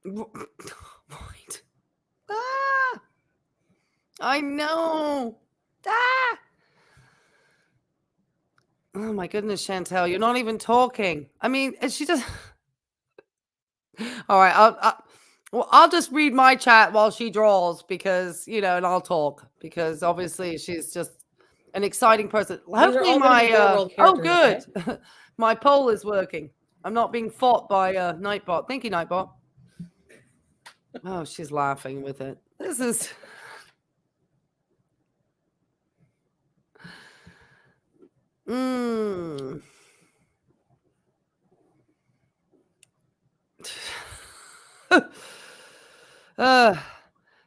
Right. Ah! I know. Ah! Oh my goodness, Chantel, you're not even talking. I mean, is she just... All right, I'll just read my chat while she draws because, and I'll talk because obviously she's just an exciting person. Hopefully all gonna be real world oh, characters, good. My poll is working. I'm not being fought by Nightbot. Thank you, Nightbot. Oh, she's laughing with it. This is...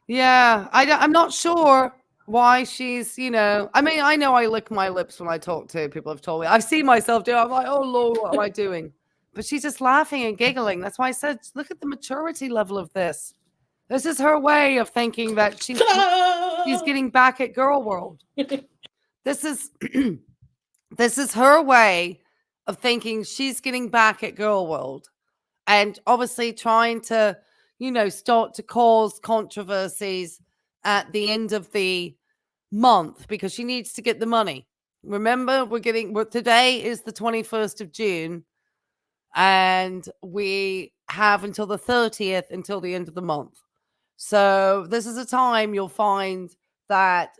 Yeah, I'm not sure why she's, I mean, I know I lick my lips when I talk to people. Have told me. I've seen myself do it. I'm like, oh, Lord, what am I doing? But she's just laughing and giggling. That's why I said, look at the maturity level of this. This is her way of thinking that she's getting back at girl world. This is her way of thinking she's getting back at girl world. And obviously trying to, start to cause controversies at the end of the month because she needs to get the money. Remember, today is the 21st of June and we have until the 30th until the end of the month. So this is a time you'll find that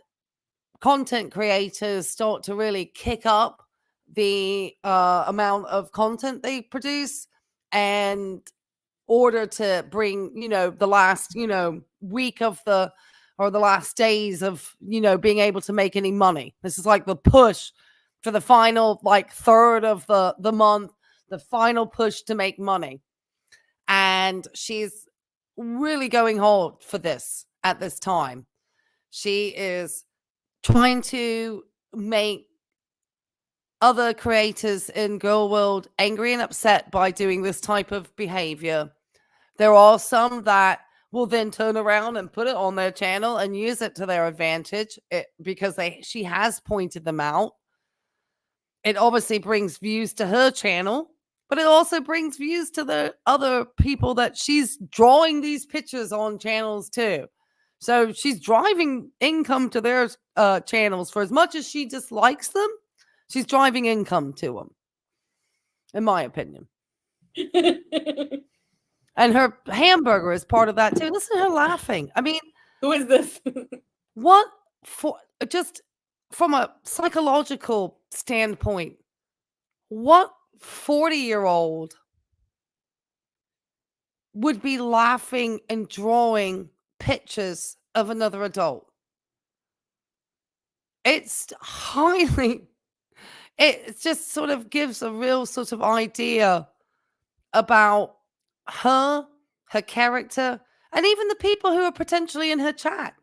content creators start to really kick up the amount of content they produce and order to bring, the last, week of the last days of, being able to make any money. This is like the push for the final, third of the month, the final push to make money. And she's really going hard for this at this time. She is trying to make other creators in girl world angry and upset by doing this type of behavior. There are some that will then turn around and put it on their channel and use it to their advantage because she has pointed them out. It obviously brings views to her channel, but it also brings views to the other people that she's drawing these pictures on channels too. So she's driving income to their channels. For as much as she dislikes them, she's driving income to them, in my opinion. And her hamburger is part of that too. Listen to her laughing. I mean, who is this? Just from a psychological standpoint, what 40-year-old would be laughing and drawing pictures of another adult? It just sort of gives a real sort of idea about her character, and even the people who are potentially in her chat.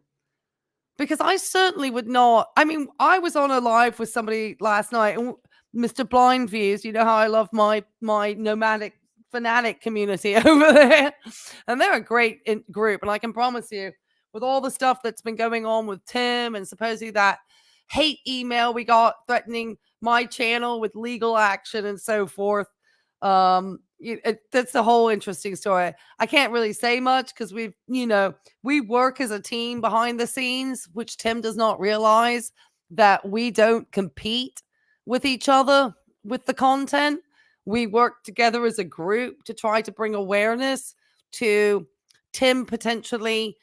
Because I certainly would not. I mean, I was on a live with somebody last night, and Mr. Blind Views, you know how I love my nomadic fanatic community over there. And they're a great group. And I can promise you, with all the stuff that's been going on with Tim and supposedly that hate email we got threatening my channel with legal action and so forth, that's a whole interesting story. I can't really say much because we work as a team behind the scenes, which Tim does not realize, that we don't compete with each other with the content. We work together as a group to try to bring awareness to Tim potentially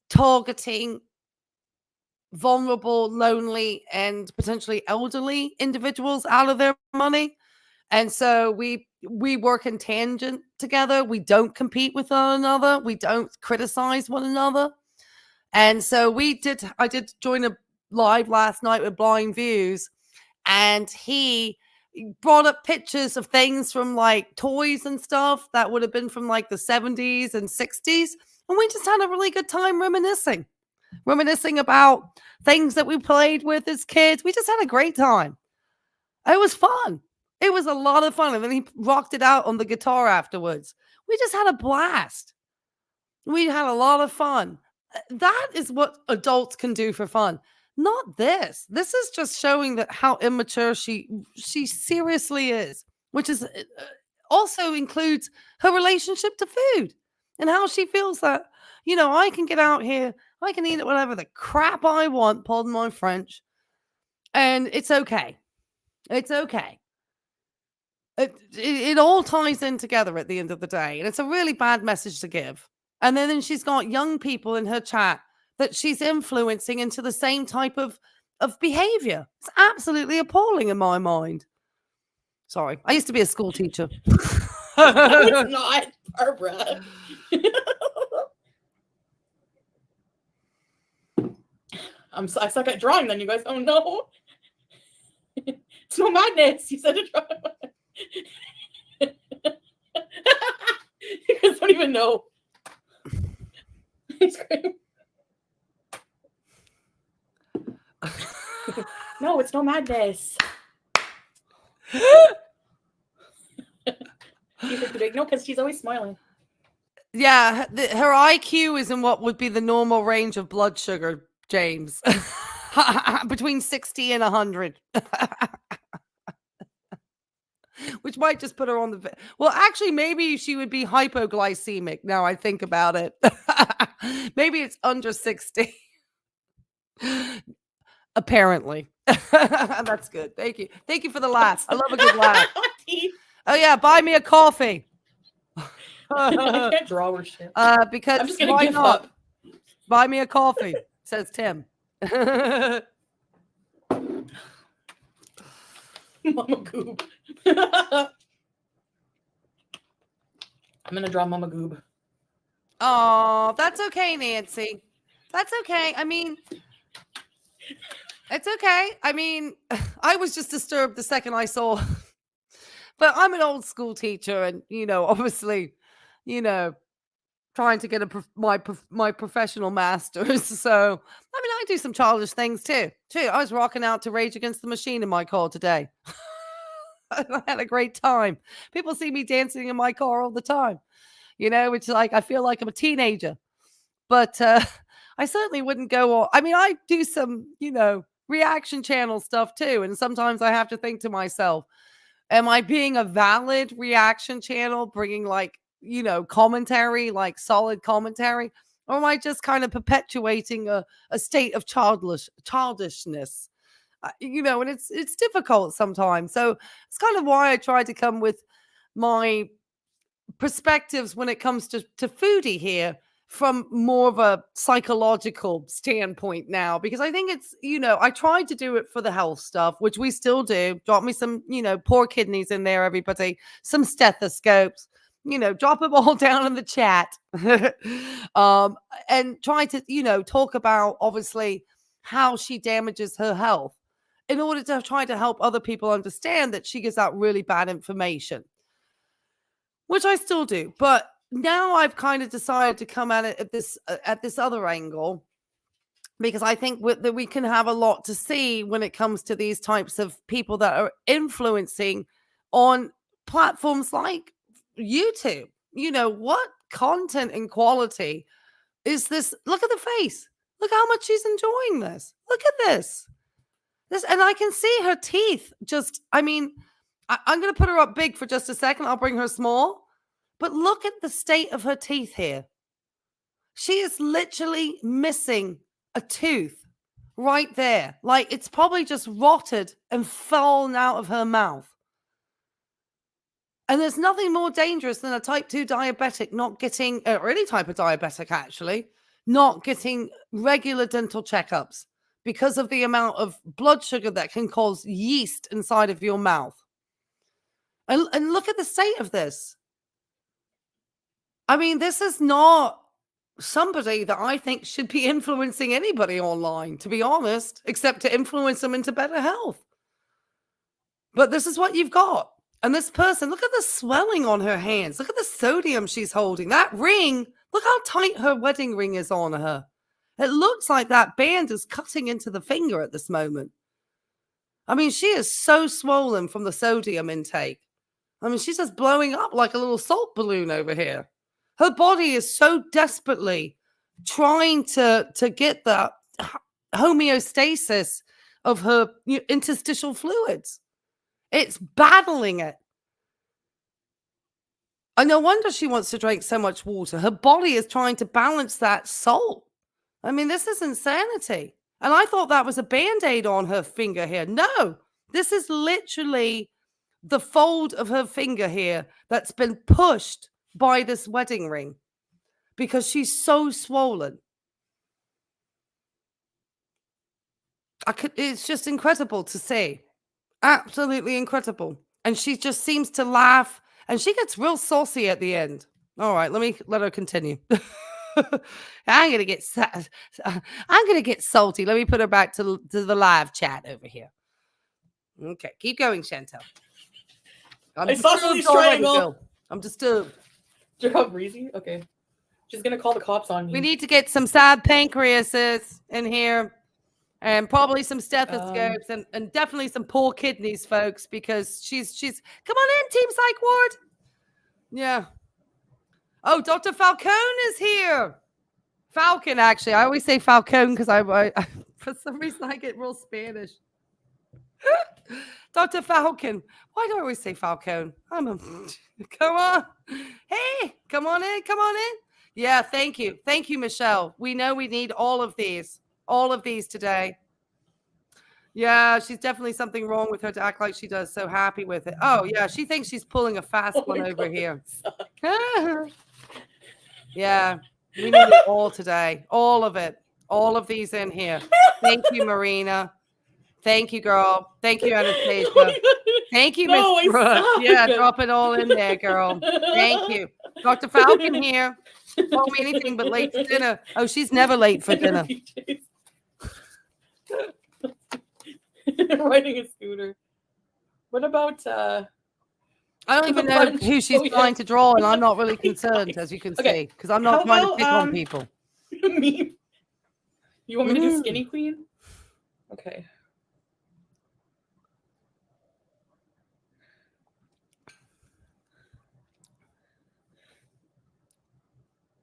targeting vulnerable, lonely, and potentially elderly individuals out of their money. And so we work in tangent together. We don't compete with one another. We don't criticize one another. And so I did join a live last night with Blind Views, and he brought up pictures of things from like toys and stuff that would have been from like the 70s and 60s. And we just had a really good time reminiscing. reminiscing about things that we played with as kids. We just had a great time. It was fun. It was a lot of fun. And then he rocked it out on the guitar afterwards. We just had a blast. We had a lot of fun. That is what adults can do for fun. Not this. This is just showing that how immature she seriously is, which is also includes her relationship to food and how she feels that, I can get out here, I can eat whatever the crap I want, pardon my French, and it's okay. It's okay. It all ties in together at the end of the day, and it's a really bad message to give. And then she's got young people in her chat that she's influencing into the same type of behavior. It's absolutely appalling in my mind. Sorry, I used to be a school teacher. No, it's not, Barbara. I suck at drawing then, you guys. Oh no. It's no madness. You said to draw. You guys don't even know. No, it's no madness. No, because she's always smiling. Yeah, her IQ is in what would be the normal range of blood sugar, James. Between 60 and 100. Which might just put her on the... Well, actually, maybe she would be hypoglycemic now I think about it. Maybe it's under 60. Apparently. That's good. Thank you. Thank you for the laugh. I love a good laugh. Oh, yeah. Buy me a coffee. I can't draw or shit. Because I'm just gonna why give not? up. Buy me a coffee, says Tim. Mama Goob. I'm gonna draw Mama Goob. Oh, that's okay, Nancy. That's okay. I mean, it's okay. I mean, I was just disturbed the second I saw. But I'm an old school teacher, and obviously, trying to get my professional masters. So, I mean, I do some childish things too. I was rocking out to Rage Against the Machine in my car today. I had a great time. People see me dancing in my car all the time. It's like I feel like I'm a teenager. But I certainly wouldn't go on. I mean, I do some, reaction channel stuff too. And sometimes I have to think to myself, am I being a valid reaction channel, bringing commentary, like solid commentary? Or am I just kind of perpetuating a state of childishness? And it's difficult sometimes. So it's kind of why I try to come with my perspectives when it comes to Foodie here from more of a psychological standpoint now, because I think it's, I tried to do it for the health stuff, which we still do. Drop me some, poor kidneys in there, everybody, some stethoscopes, drop them all down in the chat. And try to, talk about obviously how she damages her health in order to try to help other people understand that she gives out really bad information, which I still do. But now I've kind of decided to come at it at this other angle, because I think that we can have a lot to see when it comes to these types of people that are influencing on platforms like YouTube. What content and quality is this? Look at the face. Look how much she's enjoying this. Look at this. And I can see her teeth. I'm going to put her up big for just a second. I'll bring her small. But look at the state of her teeth here. She is literally missing a tooth right there. Like it's probably just rotted and fallen out of her mouth. And there's nothing more dangerous than a type 2 diabetic not getting, or any type of diabetic actually, not getting regular dental checkups because of the amount of blood sugar that can cause yeast inside of your mouth. And look at the state of this. I mean, this is not somebody that I think should be influencing anybody online, to be honest, except to influence them into better health. But this is what you've got. And this person, look at the swelling on her hands. Look at the sodium she's holding. That ring, look how tight her wedding ring is on her. It looks like that band is cutting into the finger at this moment. I mean, she is so swollen from the sodium intake. I mean, she's just blowing up like a little salt balloon over here. Her body is so desperately trying to get the homeostasis of her interstitial fluids. It's battling it. And no wonder she wants to drink so much water. Her body is trying to balance that salt. I mean, this is insanity. And I thought that was a Band-Aid on her finger here. No, this is literally the fold of her finger here that's been pushed by this wedding ring because she's so swollen. It's just incredible to see. Absolutely incredible. And she just seems to laugh and she gets real saucy at the end. All right, let her continue. I'm gonna get salty. Let me put her back to the live chat over here. Okay, keep going, Chantel. I saw Lily's triangle. I'm disturbed. Job breezy. Okay, she's gonna call the cops on me. We need to get some sad pancreases in here, and probably some stethoscopes, and definitely some poor kidneys, folks, because she's. Come on in, Team Psych Ward. Yeah. Oh, Dr. Falcone is here. Falcon, actually. I always say Falcone because I for some reason I get real Spanish. Dr. Falcon. Why do I always say Falcone? Come on. Hey, come on in. Come on in. Yeah, thank you. Thank you, Michelle. We know we need all of these today. Yeah, she's definitely something wrong with her to act like she does so happy with it. Oh, yeah, she thinks she's pulling a fast one over here. Yeah, we need it all today. All of it. All of these in here. Thank you, Marina. Thank you, girl. Thank you, Anastasia. Thank you, Miss Brooke. Yeah, drop it all in there, girl. Thank you. Dr. Falcon here. Told me anything but late for dinner. Oh, she's never late for dinner. Riding a scooter. What about I don't even know who she's trying to draw, and I'm not really concerned, as you can see, because I'm not trying to pick on people. Me? You want me to do Skinny Queen? Okay.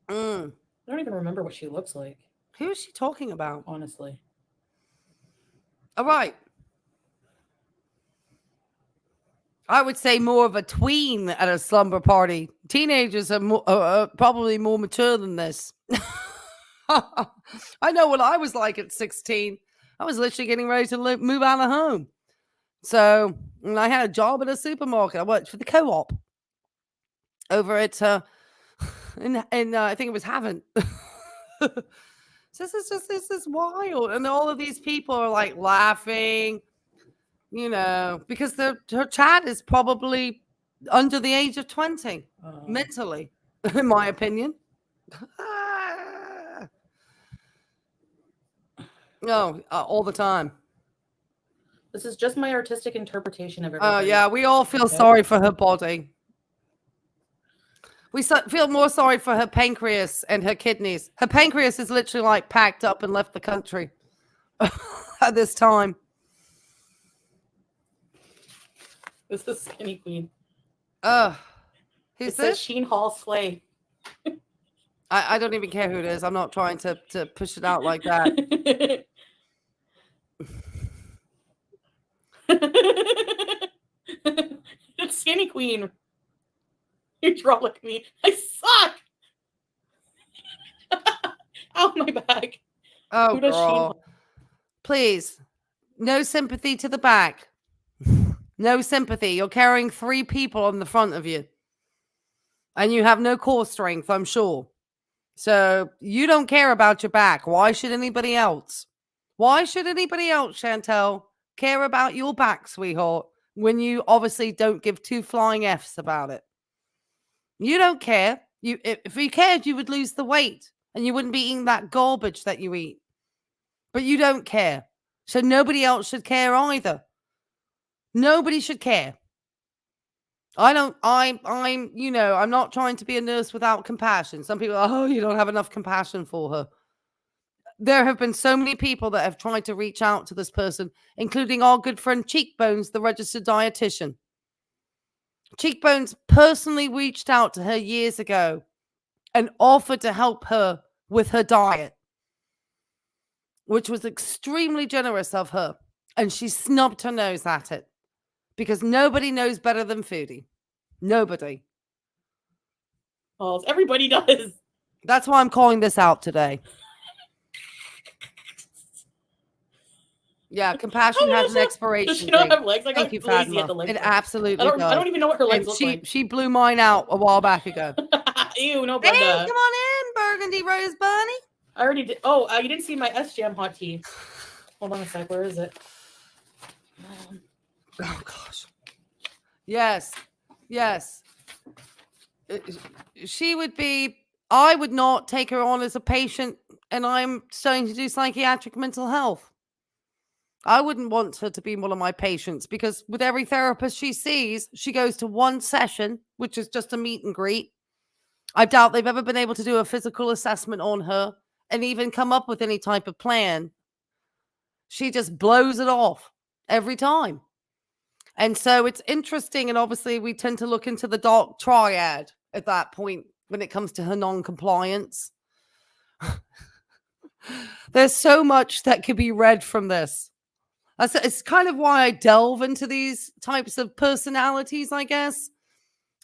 I don't even remember what she looks like. Who is she talking about? Honestly. All right. I would say more of a tween at a slumber party. Teenagers are probably more mature than this. I know what I was like at 16. I was literally getting ready to move out of home. So, and I had a job at a supermarket. I worked for the co-op over at, in I think it was Haven. So this is wild. And all of these people are like laughing. You know, because her chat is probably under the age of 20, mentally, in my opinion. No, all the time. This is just my artistic interpretation of everything. Oh, yeah, we all feel sorry for her body. We feel more sorry for her pancreas and her kidneys. Her pancreas is literally like packed up and left the country at this time. This is Skinny Queen. Who's this? Says Sheen Hall Slay. I don't even care who it is. I'm not trying to push it out like that. It's Skinny Queen. You draw like me. I suck. Ow, my back. Oh, girl. Please. No sympathy to the back. No sympathy. You're carrying 3 people on the front of you. And you have no core strength, I'm sure. So you don't care about your back. Why should anybody else? Why should anybody else, Chantel, care about your back, sweetheart, when you obviously don't give 2 flying Fs about it? You don't care. If you cared, you would lose the weight and you wouldn't be eating that garbage that you eat. But you don't care. So nobody else should care either. Nobody should care. I'm not trying to be a nurse without compassion. Some people are, oh, you don't have enough compassion for her. There have been so many people that have tried to reach out to this person, including our good friend Cheekbones, the registered dietitian. Cheekbones personally reached out to her years ago and offered to help her with her diet, which was extremely generous of her. And she snubbed her nose at it because nobody knows better than Foodie. Nobody. Well, everybody does. That's why I'm calling this out today. Yeah, compassion has an expiration Does she not date. have legs? I got Thank you, lazy at the Fatma. leg It part. absolutely I does. don't even know what her legs look like. She blew mine out a while back ago. Ew, no, Hey, Brenda. come on in, Burgundy Rose Bunny. I already did. Oh, you didn't see my S-Jam hot tea. Hold on a sec. Where is it? Oh, gosh. Yes. Yes. She would be, I would not take her on as a patient, and I'm starting to do psychiatric mental health. I wouldn't want her to be one of my patients because with every therapist she sees, she goes to one session, which is just a meet and greet. I doubt they've ever been able to do a physical assessment on her and even come up with any type of plan. She just blows it off every time. And so it's interesting. And obviously we tend to look into the dark triad at that point when it comes to her non-compliance. There's so much that could be read from this. It's kind of why I delve into these types of personalities, I guess,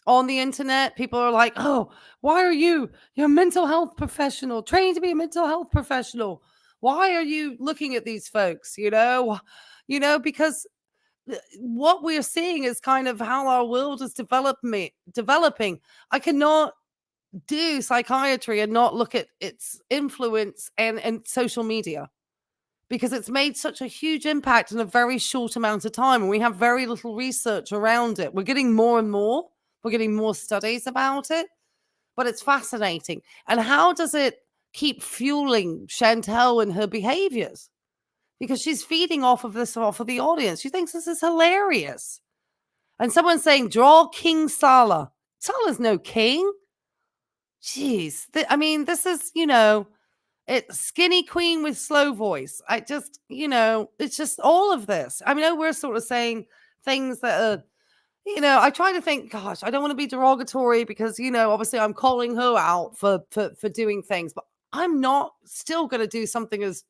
on the internet. People are like, oh, why are you're a mental health professional, trained to be a mental health professional. Why are you looking at these folks? Because what we're seeing is kind of how our world is developing. I cannot do psychiatry and not look at its influence and social media, because it's made such a huge impact in a very short amount of time. And we have very little research around it. We're getting more and more. We're getting more studies about it. But it's fascinating. And how does it keep fueling Chantel and her behaviors? Because she's feeding off of the audience. She thinks this is hilarious. And someone's saying, draw King Salah. Salah's no king. Jeez. This is, it's skinny queen with slow voice. It's just all of this. I know we're sort of saying things that are, I try to think, gosh, I don't want to be derogatory because, obviously I'm calling her out for doing things, but I'm not still going to do something as,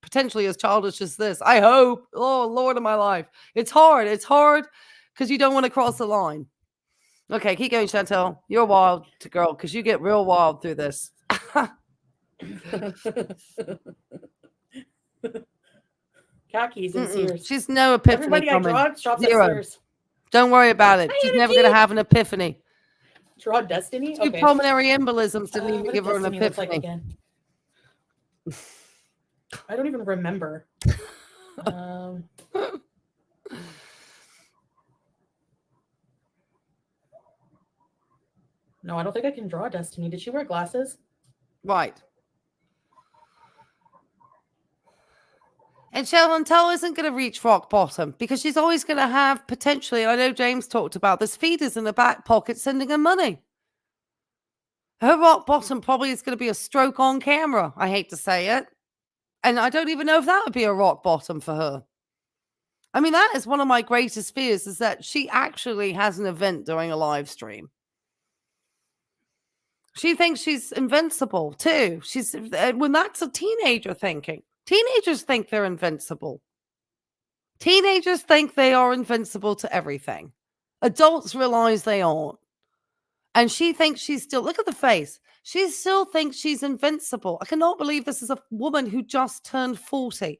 potentially as childish as this. I hope. Oh, Lord of my life. It's hard. It's hard because you don't want to cross the line. Okay, keep going, Chantel. You're wild girl because you get real wild through this. Khakis and Sears. She's no epiphany. Everybody I draw shops at Sears. Don't worry about it. She's never going to have an epiphany. Draw Destiny? Two pulmonary embolisms didn't even give her an epiphany. Again? I don't even remember. No, I don't think I can draw Destiny. Did she wear glasses? Right. And Chantel isn't going to reach rock bottom because she's always going to have potentially, I know James talked about this, feeders in the back pocket sending her money. Her rock bottom probably is going to be a stroke on camera. I hate to say it. And I don't even know if that would be a rock bottom for her. That is one of my greatest fears, is that she actually has an event during a live stream. She thinks she's invincible too. When that's a teenager thinking. Teenagers think they're invincible. Teenagers think they are invincible to everything. Adults realize they aren't. And she thinks she's still, look at the face. She still thinks she's invincible. I cannot believe this is a woman who just turned 40.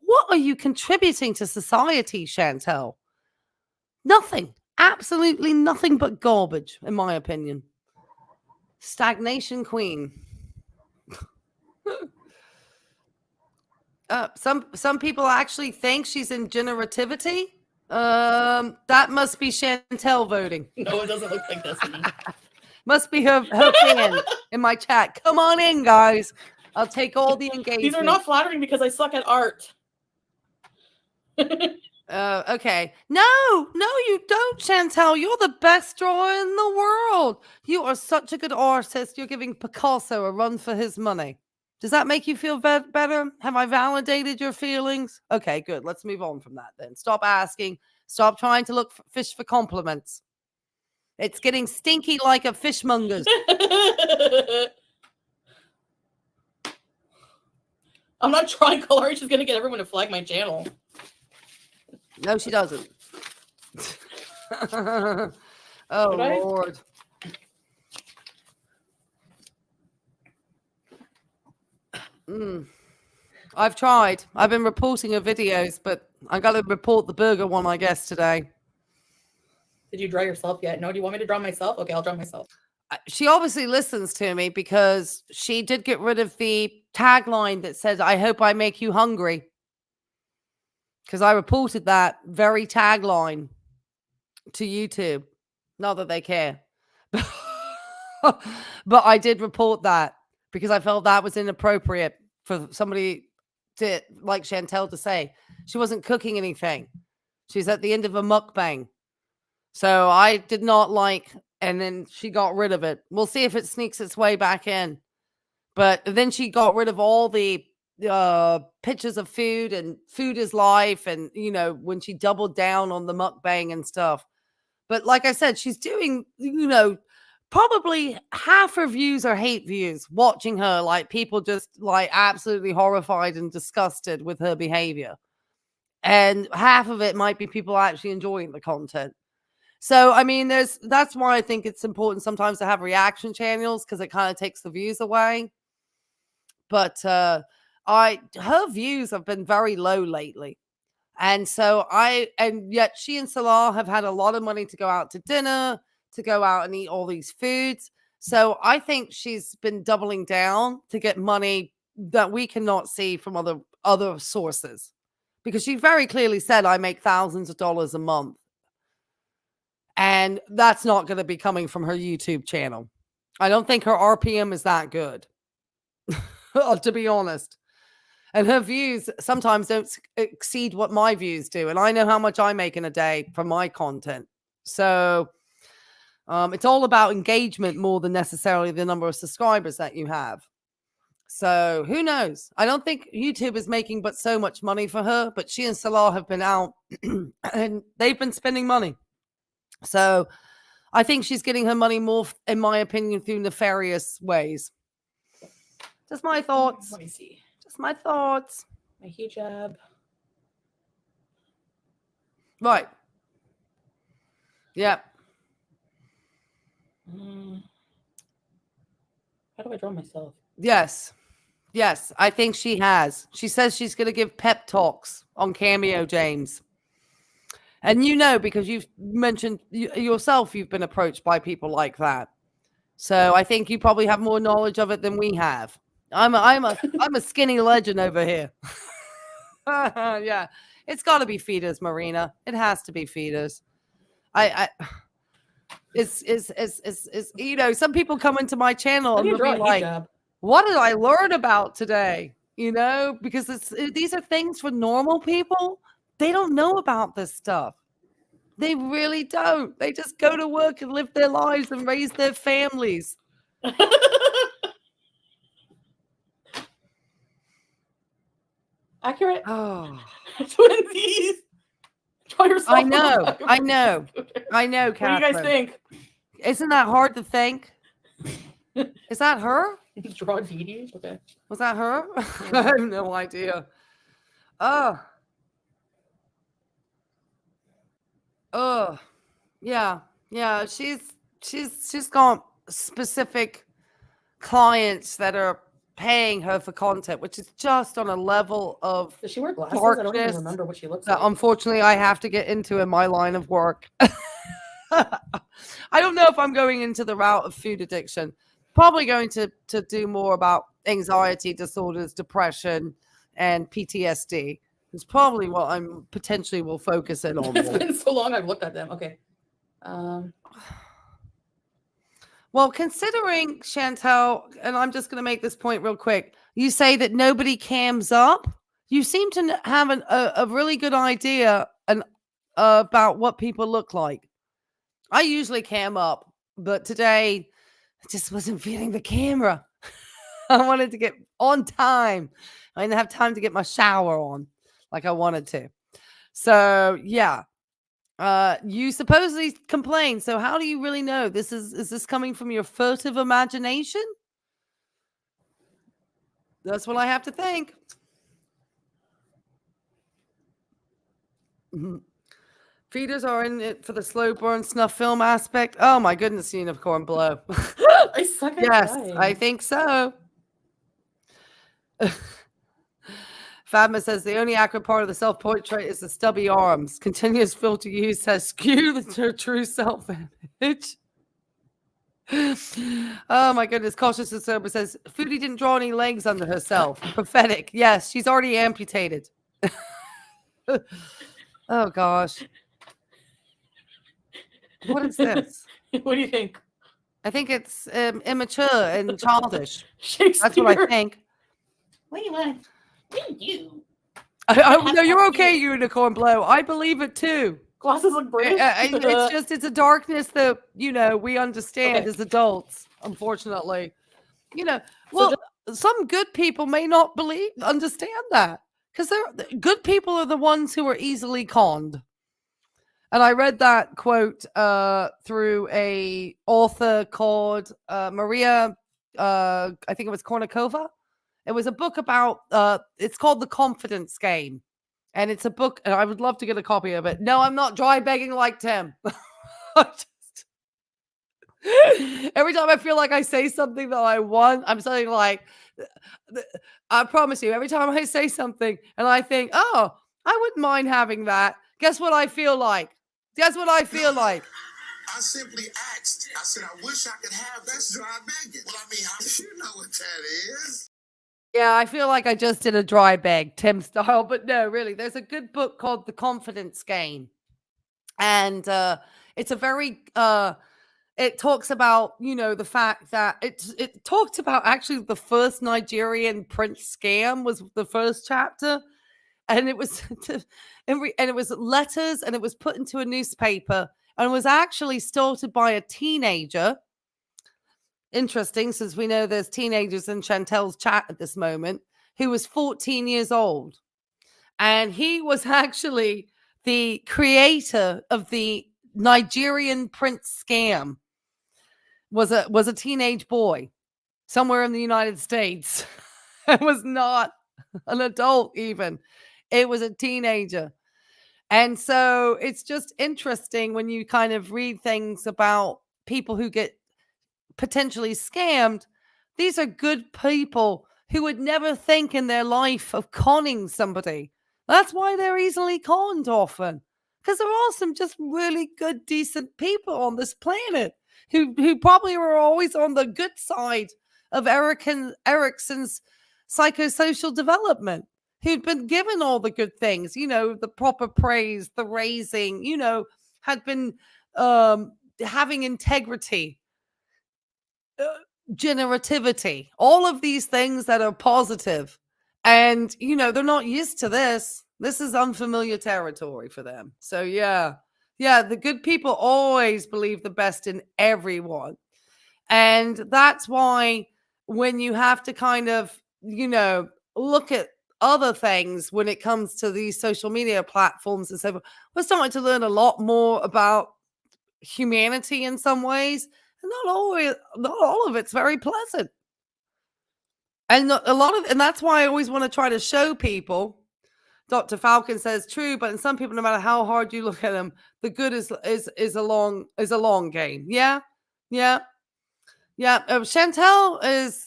What are you contributing to society, Chantel? Nothing. Absolutely nothing but garbage, in my opinion. Stagnation queen. Some people actually think she's in generativity. That must be Chantel voting. No, it doesn't look like Destiny. Must be her fan in my chat. Come on in, guys. I'll take all the engagement. These are not flattering because I suck at art. Okay. No, you don't, Chantel. You're the best drawer in the world. You are such a good artist. You're giving Picasso a run for his money. Does that make you feel better? Have I validated your feelings? Okay, good. Let's move on from that then. Stop asking. Stop trying to fish for compliments. It's getting stinky like a fishmonger's. I'm not trying color. She's going to get everyone to flag my channel. No, she doesn't. Oh, Lord. I've tried. I've been reporting her videos, but I got to report the burger one, I guess, today. Did you draw yourself yet? No, do you want me to draw myself? Okay, I'll draw myself. She obviously listens to me because she did get rid of the tagline that says, I hope I make you hungry. Because I reported that very tagline to YouTube. Not that they care. But I did report that because I felt that was inappropriate for somebody to, like Chantel, to say. She wasn't cooking anything. She's at the end of a mukbang. So I did not like, and then she got rid of it. We'll see if it sneaks its way back in. But then she got rid of all the pictures of food and food is life. And, you know, when she doubled down on the mukbang and stuff. But like I said, she's doing, you know, probably half her views are hate views, watching her, like people just like absolutely horrified and disgusted with her behavior. And half of it might be people actually enjoying the content. So, I mean, that's why I think it's important sometimes to have reaction channels, because it kind of takes the views away. But her views have been very low lately. And so and yet she and Salah have had a lot of money to go out to dinner, to go out and eat all these foods. So I think she's been doubling down to get money that we cannot see from other sources. Because she very clearly said, I make thousands of dollars a month. And that's not going to be coming from her YouTube channel. I don't think her RPM is that good, to be honest. And her views sometimes don't exceed what my views do. And I know how much I make in a day from my content. So it's all about engagement more than necessarily the number of subscribers that you have. So who knows? I don't think YouTube is making but so much money for her. But she and Salah have been out and they've been spending money. So I think she's getting her money more, in my opinion, through nefarious ways. Just my thoughts. Let me see. Just my thoughts. My hijab. Right. Yep. How do I draw myself? Yes. Yes, I think she has. She says she's going to give pep talks on Cameo, James. And you know, because you've mentioned yourself, you've been approached by people like that. So I think you probably have more knowledge of it than we have. I'm a skinny legend over here. Yeah, it's got to be feeders, Marina. It has to be feeders. It's you know, some people come into my channel and they'll be like, "What did I learn about today?" You know, because these are things for normal people. They don't know about this stuff. They really don't. They just go to work and live their lives and raise their families. Accurate. Oh, Twinsies. Draw yourself. I know, Catherine. What do you guys think? Isn't that hard to think? Is that her? Draw Dee. Okay. Was that her? I have no idea. Oh, yeah. She's got specific clients that are paying her for content, which is just on a level of Does she wear glasses? I don't even darkness remember what she looks that like. unfortunately I have to get into in my line of work. I don't know if I'm going into the route of food addiction. Probably going to do more about anxiety disorders, depression, and PTSD. It's probably what I'm potentially will focus in on. It's been so long I've looked at them. Okay. Well, considering, Chantel, and I'm just going to make this point real quick, you say that nobody cams up. You seem to have a really good idea about what people look like. I usually cam up, but today I just wasn't feeling the camera. I wanted to get on time. I didn't have time to get my shower on like I wanted to. So yeah. You supposedly complain. So how do you really know? Is this coming from your furtive imagination? That's what I have to think. Feeders are in it for the slow burn snuff film aspect. Oh my goodness, unicorn blow. I suck at Yes, dying. I think so. Fadma says the only accurate part of the self-portrait is the stubby arms. Continuous filter use has skewed the true self-image. Oh my goodness. Cautious and sober says Foodie didn't draw any legs under herself. Prophetic. Yes, she's already amputated. Oh gosh. What is this? What do you think? I think it's immature and childish. Shakespeare. That's what I think. What do you want? What do you? No, you're okay, unicorn blow. I believe it too. Glasses look British. It's a darkness that, we understand as adults, unfortunately. Well, some good people may not understand that, because good people are the ones who are easily conned. And I read that quote through a author called Maria, I think it was Kornikova. It was a book about, it's called The Confidence Game. And it's a book, and I would love to get a copy of it. No, I'm not dry begging like Tim. Every time I feel like I say something that I want, I'm saying like, I promise you, every time I say something and I think, oh, I wouldn't mind having that. Guess what I feel like? Guess what I feel like? I simply asked. I said, I wish I could have this dry begging. Well, I mean, you know what that is. Yeah, I feel like I just did a dry beg, Tim style, but no, really. There's a good book called The Confidence Game. And it's a very, it talks about, the fact that it talked about actually the first Nigerian prince scam was the first chapter. And it was, and it was letters, and it was put into a newspaper, and was actually started by a teenager. Interesting, since we know there's teenagers in Chantel's chat at this moment, who was 14 years old. And he was actually the creator of the Nigerian prince scam. Was a teenage boy somewhere in the United States. It was not an adult even. It was a teenager. And so it's just interesting when you kind of read things about people who get potentially scammed. These are good people who would never think in their life of conning somebody. That's why they're easily conned often, because there are some just really good, decent people on this planet who probably were always on the good side of Erickson's psychosocial development, who'd been given all the good things, the proper praise, the raising, had been having integrity, generativity, all of these things that are positive. And, they're not used to this. This is unfamiliar territory for them. So, yeah, the good people always believe the best in everyone. And that's why when you have to kind of, look at other things when it comes to these social media platforms and so forth, we're starting to learn a lot more about humanity in some ways. And not all of it's very pleasant. And and that's why I always want to try to show people. Dr. Falcon says true, but in some people, no matter how hard you look at them, the good is a long game. Yeah. Chantel is,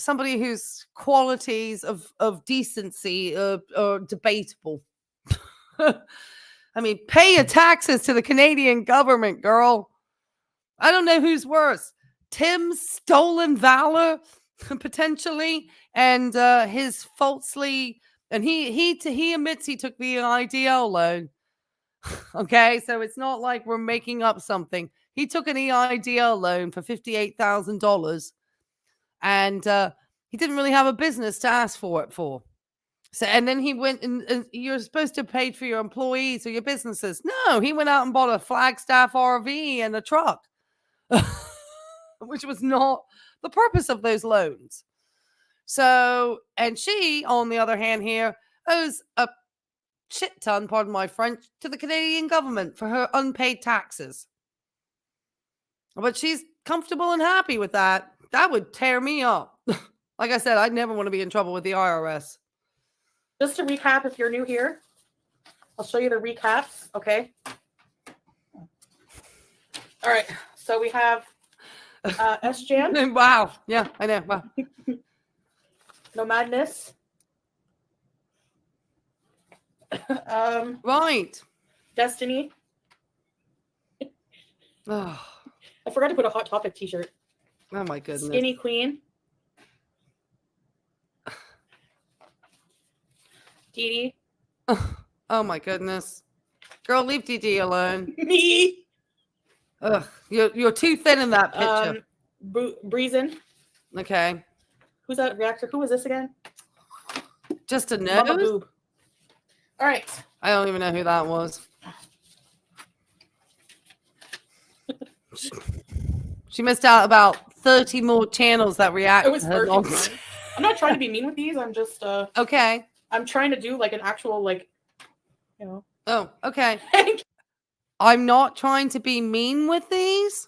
somebody whose qualities of decency are debatable. I mean, pay your taxes to the Canadian government, girl. I don't know who's worse. Tim's stolen valor, potentially, and his falsely, and he admits he took the EIDL loan. Okay, so it's not like we're making up something. He took an EIDL loan for $58,000, and he didn't really have a business to ask for it for. So, and then he went and you're supposed to pay for your employees or your businesses. No, he went out and bought a Flagstaff RV and a truck, which was not the purpose of those loans. So, and she, on the other hand here, owes a shit ton, pardon my French, to the Canadian government for her unpaid taxes. But she's comfortable and happy with that. That would tear me up. Like I said, I'd never want to be in trouble with the IRS. Just to recap, if you're new here, I'll show you the recaps, okay? All right, so we have SJAN. Wow. Yeah, I know. Wow. No Madness. Right. Destiny. Oh, I forgot to put a Hot Topic t-shirt. oh my goodness. Skinny Queen. Dee Dee. Oh my goodness. Girl, leave DD alone. Me. Ugh, you're too thin in that picture. Breezin. Okay. Who's that reactor? Who was this again? Just a Mama nose? Boob. All right. I don't even know who that was. She missed out about 30 more channels that react. It was to her perfect. nonsense. I'm not trying to be mean with these. I'm just Okay. I'm trying to do like an actual like, you know. Oh, okay. I'm not trying to be mean with these.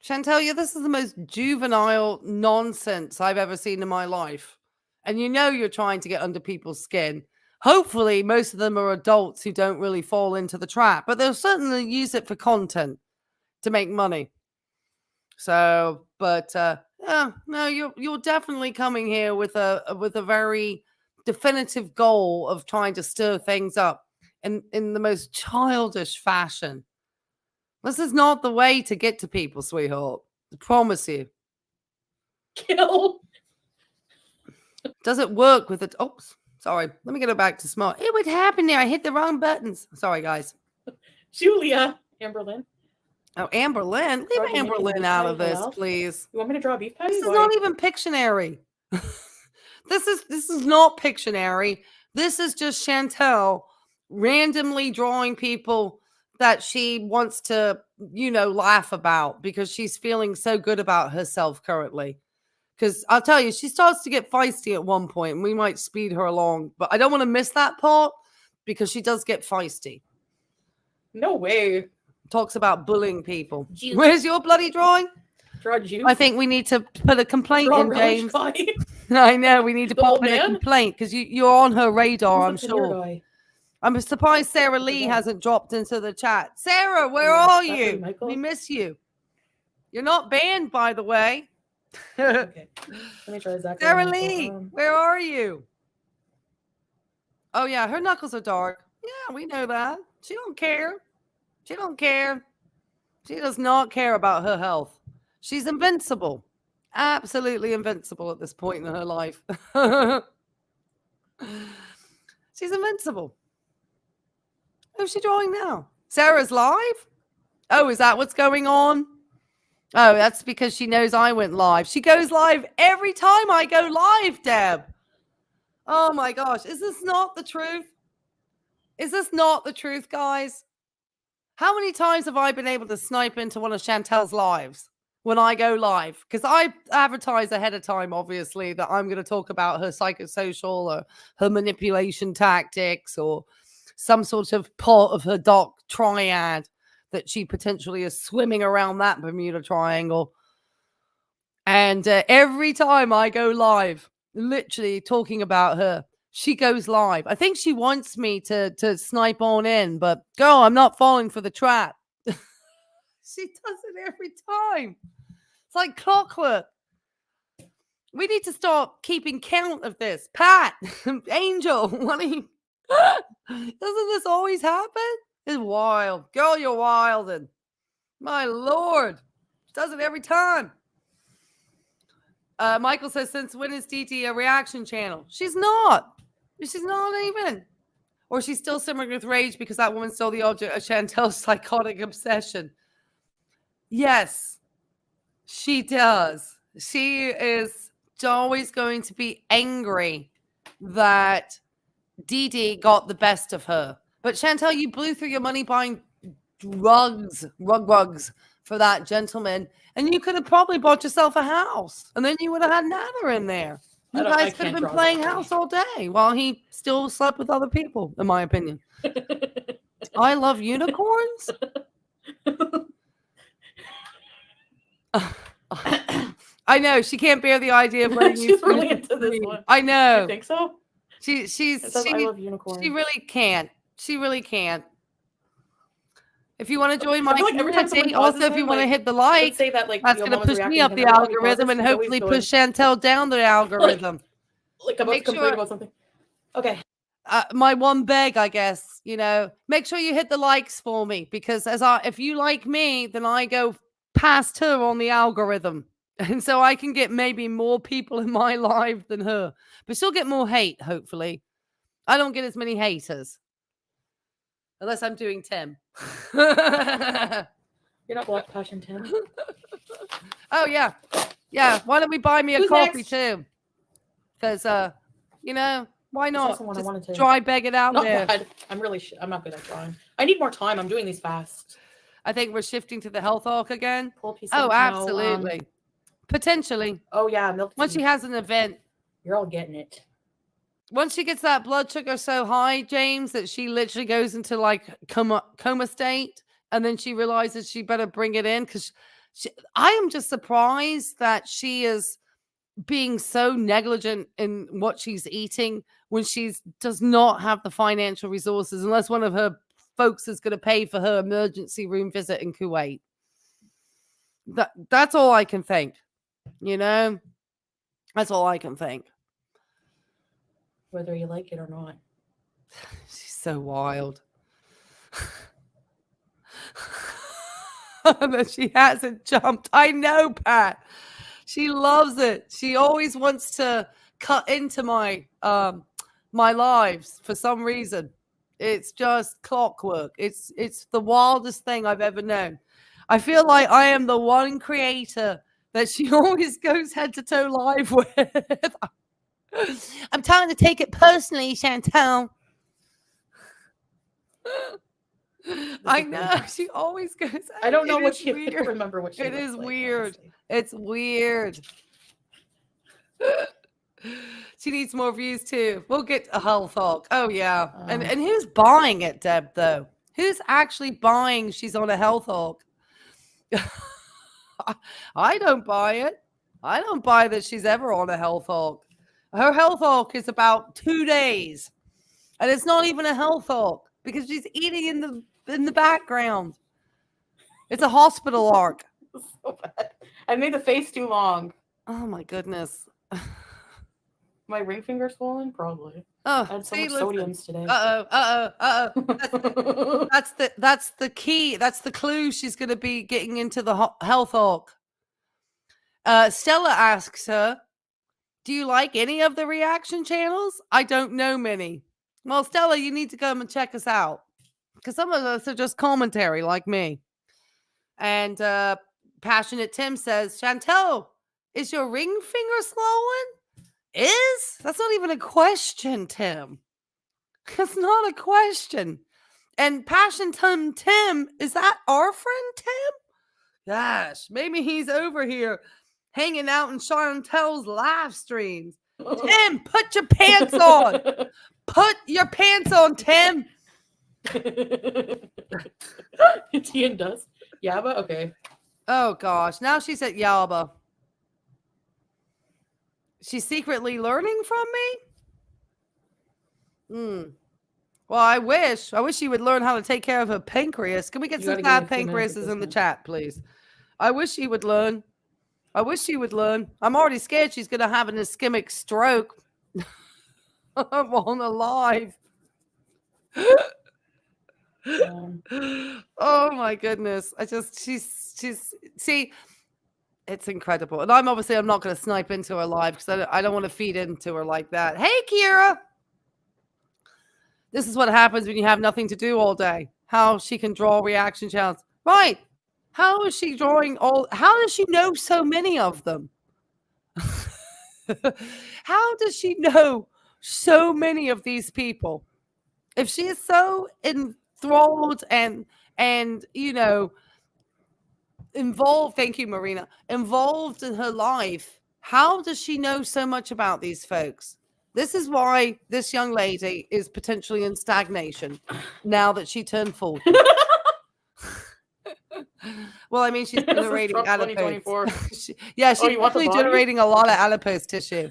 Chantel, this is the most juvenile nonsense I've ever seen in my life. And you know you're trying to get under people's skin. Hopefully, most of them are adults who don't really fall into the trap, but they'll certainly use it for content to make money. So, but yeah, no, you're definitely coming here with a very definitive goal of trying to stir things up in the most childish fashion. This is not the way to get to people, sweetheart. I promise you. Kill. Does it work with it? Oh, sorry. Let me get it back to smart. It would happen there. I hit the wrong buttons. Sorry, guys. Julia Amberlynn. Oh, Amberlynn. Leave Amberlynn out of this, please. You want me to draw a beef patty? This is not even Pictionary. This is not Pictionary. This is just Chantel randomly drawing people that she wants to, laugh about because she's feeling so good about herself currently. Because I'll tell you, she starts to get feisty at one point, and we might speed her along. But I don't want to miss that part because she does get feisty. No way. Talks about bullying people. Juice. Where's your bloody drawing? Draw juice. I think we need to put a complaint in, James. I know, we need to pop in a complaint because you're on her radar, I'm sure. I'm surprised Sarah Lee hasn't dropped into the chat. Sarah, where are you? We miss you. You're not banned, by the way. Okay. Let me try Zachary. Sarah Lee, where are you? Oh, yeah, her knuckles are dark. Yeah, we know that. She don't care. She don't care. She does not care about her health. She's invincible. Absolutely invincible at this point in her life. She's invincible. Who's she drawing now? Sarah's live? Oh, is that what's going on? Oh, that's because she knows I went live. She goes live every time I go live, Deb. Oh my gosh. Is this not the truth? Is this not the truth, guys? How many times have I been able to snipe into one of Chantel's lives when I go live? Because I advertise ahead of time, obviously, that I'm going to talk about her psychosocial or her manipulation tactics or some sort of part of her dark triad that she potentially is swimming around that Bermuda Triangle. And every time I go live, literally talking about her, she goes live. I think she wants me to snipe on in, but girl, I'm not falling for the trap. She does it every time. It's like clockwork. We need to start keeping count of this. Pat, Angel, what are you? Doesn't this always happen? It's wild. Girl, you're wild. And my Lord. She does it every time. Michael says, since when is DT a reaction channel? She's not. She's not even. Or she's still simmering with rage because that woman stole the object of Chantel's psychotic obsession. Yes, she does. She is always going to be angry that Dee got the best of her. But Chantel, you blew through your money buying rugs for that gentleman, and you could have probably bought yourself a house, and then you would have had Nana in there. You guys could have been playing house all day while he still slept with other people, in my opinion. I love unicorns. I know she can't bear the idea of letting She's really into this one. I know. You think so? She I love unicorns. She really can't. She really can't. If you want to join my community, also if you want to hit the like, say that, like, that's going to push me up the algorithm and hopefully push Chantel down the algorithm. Like I'm about to complain about something. Okay. My one beg, I guess, make sure you hit the likes for me, because if you like me, then I go past her on the algorithm. And so I can get maybe more people in my life than her, but she'll get more hate. Hopefully I don't get as many haters unless I'm doing Tim. You're not Black Passion, Tim. Oh yeah. Why don't we buy me a coffee too? Because why not? Just dry beg it out there. Bad. I'm not good at drawing. I need more time. I'm doing these fast. I think we're shifting to the health arc again. Oh, absolutely. Potentially. Oh yeah, milk tea. Once she has an event, you're all getting it. Once she gets that blood sugar so high, James, that she literally goes into like coma state, and then she realizes she better bring it in, because I am just surprised that she is being so negligent in what she's eating when she does not have the financial resources, unless one of her folks is going to pay for her emergency room visit in Kuwait. That's all I can think. That's all I can think. Whether you like it or not. She's so wild. That she hasn't jumped. I know, Pat. She loves it. She always wants to cut into my lives for some reason. It's just clockwork. It's the wildest thing I've ever known. I feel like I am the one creator that she always goes head to toe live with. I'm trying to take it personally, Chantel. I know. She always goes. I don't know what she remember what she. It is weird. It's weird. She needs more views too. We'll get a health talk. Oh yeah. And who's buying it, Deb? Though who's actually buying? She's on a health talk. I don't buy it. I don't buy that she's ever on a health talk. Her health talk is about 2 days, and it's not even a health talk because she's eating in the background. It's a hospital arc. So bad. I made the face too long. Oh my goodness. My ring finger swollen? Probably. Oh, I had so much sodiums today. That's the key. That's the clue. She's going to be getting into the health talk. Stella asks her, do you like any of the reaction channels? I don't know many. Well, Stella, you need to come and check us out, because some of us are just commentary like me. And Passionate Tim says, Chantel, is your ring finger swollen? That's not even a question, Tim. That's not a question. And Passion Tim, is that our friend Tim? Gosh, maybe he's over here hanging out in Chantel's live streams. Tim, put your pants on. Put your pants on, Tim. Tian does. Yaba? Okay. Oh, gosh. Now she's at Yaba. She's secretly learning from me? Well, I wish she would learn how to take care of her pancreas. Can we get some bad pancreases in the chat, please? I wish she would learn. I'm already scared she's going to have an ischemic stroke. I'm on a live. Oh my goodness. She's see, it's incredible. And I'm not going to snipe into her live because I don't want to feed into her like that. Hey, Kira. This is what happens when you have nothing to do all day. How she can draw reaction channels. Right. How is she drawing how does she know so many of them? How does she know so many of these people? If she is so enthralled and involved, thank you, Marina, involved in her life. How does she know so much about these folks? This is why this young lady is potentially in stagnation now that she turned 40. Well, I mean, she's This is generating Trump adipose. 2024. Yeah, she's you want the definitely body? generating a lot of adipose tissue.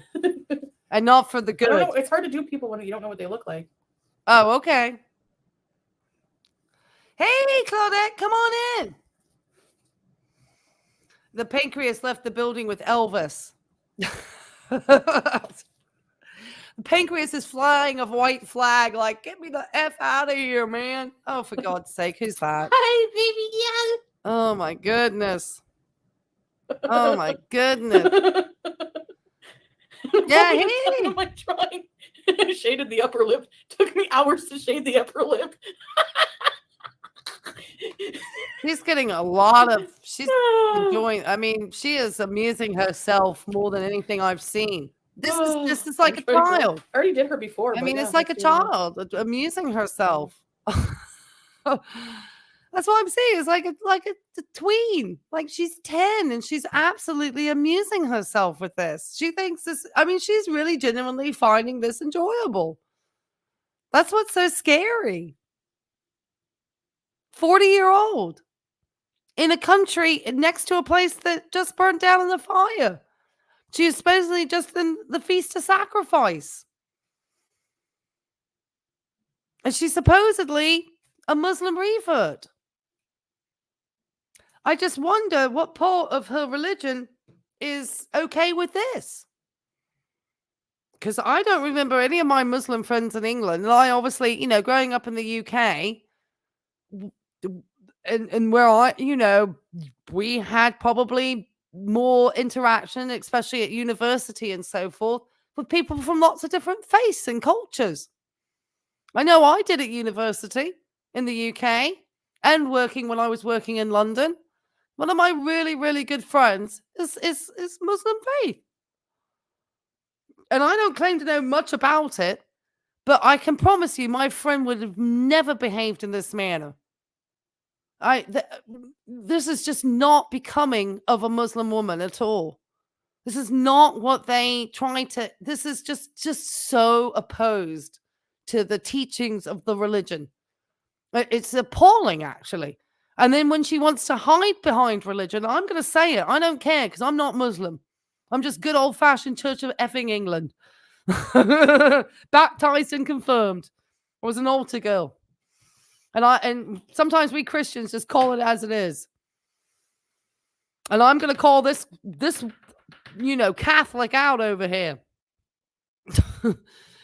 And not for the I don't good. know. It's hard to do people when you don't know what they look like. Oh, okay. Hey, Claudette, come on in. The pancreas left the building with Elvis. The pancreas is flying a white flag, like, get me the F out of here, man. Oh, for God's sake, who's that? Hi, baby. Yeah. Oh, my goodness. Oh, my goodness. Yeah, hey. I'm like trying. I shaded the upper lip. Took me hours to shade the upper lip. She's getting a lot of, she's enjoying, I mean, she is amusing herself more than anything I've seen. This is like a child. I already did her before. I mean, yeah, it's like a child amusing herself. That's what I'm saying. It's like a tween. Like she's 10 and she's absolutely amusing herself with this. She thinks this, I mean, she's really genuinely finding this enjoyable. That's what's so scary. 40-year-old in a country next to a place that just burnt down in the fire. She is supposedly just in the feast of sacrifice. And she's supposedly a Muslim revert. I just wonder what part of her religion is okay with this. Because I don't remember any of my Muslim friends in England. And I obviously, you know, growing up in the UK, and where I, you know, we had probably more interaction, especially at university and so forth, with people from lots of different faiths and cultures. I know I did at university in the UK and working when I was working in London. One of my really, really good friends is Muslim faith. And I don't claim to know much about it, but I can promise you my friend would have never behaved in this manner. This is just not becoming of a Muslim woman at all. This is not what they try to, this is just so opposed to the teachings of the religion. It's appalling, actually. And then when she wants to hide behind religion, I'm going to say it. I don't care because I'm not Muslim. I'm just good old-fashioned Church of effing England. Baptized and confirmed. I was an altar girl. And sometimes we Christians just call it as it is. And I'm going to call this, you know, Catholic out over here.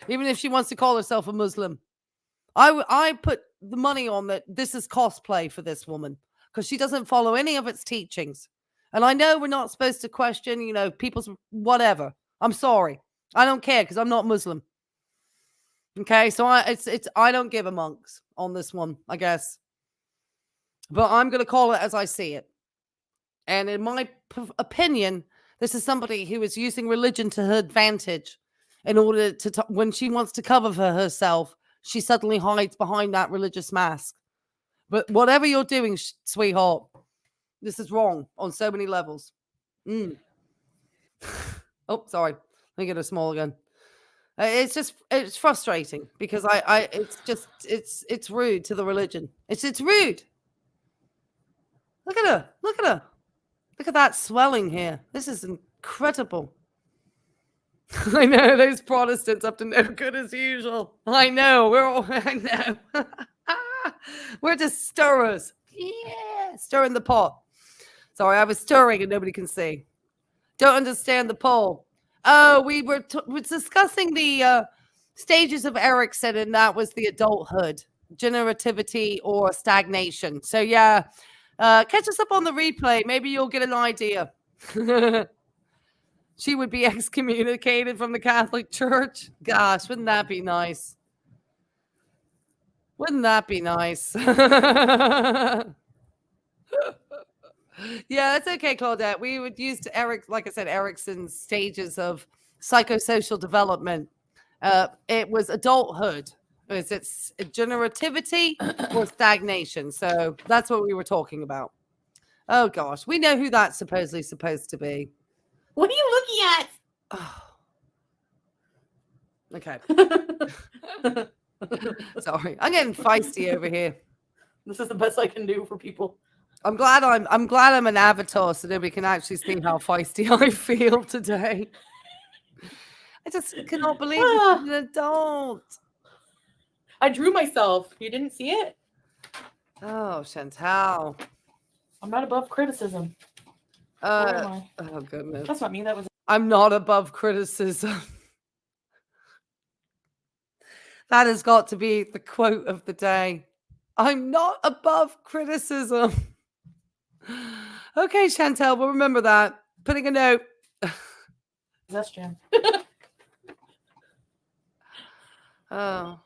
Even if she wants to call herself a Muslim. I put the money on that this is cosplay for this woman because she doesn't follow any of its teachings. And I know we're not supposed to question, you know, people's whatever. I'm sorry. I don't care because I'm not Muslim. Okay, so I don't give a monks on this one, I guess. But I'm going to call it as I see it. And in my opinion, this is somebody who is using religion to her advantage in order to, when she wants to cover for herself, she suddenly hides behind that religious mask. But whatever you're doing, sweetheart, this is wrong on so many levels. Oh, sorry. Let me get her small again. It's frustrating because it's rude to the religion. It's rude. Look at her. Look at her. Look at that swelling here. This is incredible. I know those Protestants up to no good as usual. I know I know. We're just stirrers. Yeah, stirring the pot. Sorry, I was stirring and nobody can see. Don't understand the poll. Oh, we were discussing the stages of Erikson, and that was the adulthood, generativity, or stagnation. So yeah, catch us up on the replay. Maybe you'll get an idea. She would be excommunicated from the Catholic Church. Gosh, wouldn't that be nice? Wouldn't that be nice? Yeah, that's okay, Claudette. We would use like I said, Erickson's stages of psychosocial development. It was adulthood. It's generativity or stagnation. So that's what we were talking about. Oh gosh, we know who that's supposedly supposed to be. What are you Oh. Okay, looking at? sorry, I'm getting feisty over here. This is the best I can do for people. I'm glad I'm an avatar so nobody can actually see how feisty I feel today. I just cannot believe this is an adult. I drew myself. You didn't see it? Oh, Chantel. I'm not above criticism. Where am I? Oh goodness. That's not me. That was. I'm not above criticism. That has got to be the quote of the day. I'm not above criticism. Okay, Chantel, we'll remember that. Putting a note. That's Jam. Oh.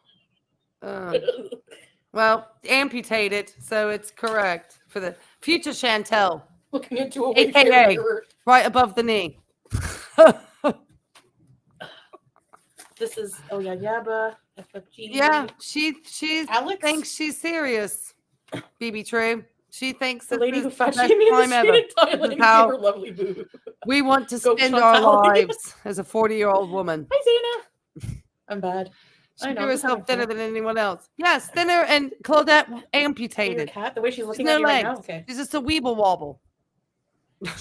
Well, amputated, so it's correct for the future Chantel. Looking into a AKA right above the knee. This is Yabba, FFG. Yeah, she Alex? thinks she's serious. BB True. She thinks The this lady is who the fetched best me in the time ever. street in Thailand This and is how gave her lovely boob. we want to Go spend our Chantel. lives as a 40-year-old woman. Hi, Zena. I'm bad. She I do know, herself just thinner having than anyone else. Yes, thinner, and Claudette Your amputated. cat, the way she's She's looking no at me right legs. now. Okay. She's just a weeble wobble. Juice.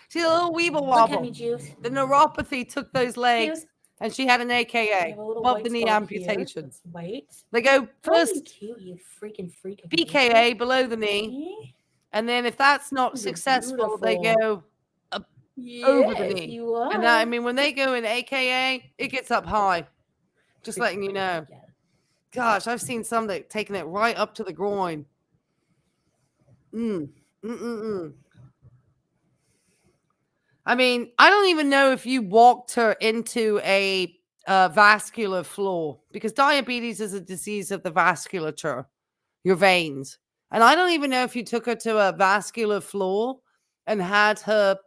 She's a little weeble Look at wobble. me, Juice. The neuropathy took those legs, Juice. and she had an I AKA have a little above white the knee spot amputation. Here. It's white. They go Oh, you first cute, you freaking freak. BKA below the knee, and then if that's not You're successful, they beautiful. go Yes, over the knee. you are. And that, I mean, when they go in AKA, it gets up high. Just letting you know. Yeah. Gosh, I've seen some that taking it right up to the groin. I mean, I don't even know if you walked her into a vascular floor, because diabetes is a disease of the vasculature, your veins. And I don't even know if you took her to a vascular floor and had her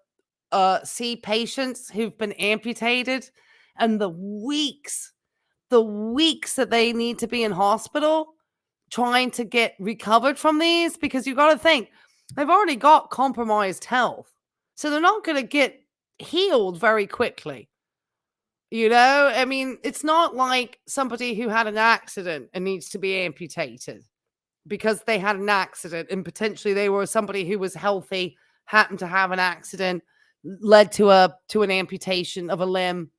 see patients who've been amputated, and the weeks that they need to be in hospital trying to get recovered from these, because you got to think they've already got compromised health. So they're not going to get healed very quickly. You know, I mean, it's not like somebody who had an accident and needs to be amputated because they had an accident and potentially they were somebody who was healthy, happened to have an accident, led to an amputation of a limb,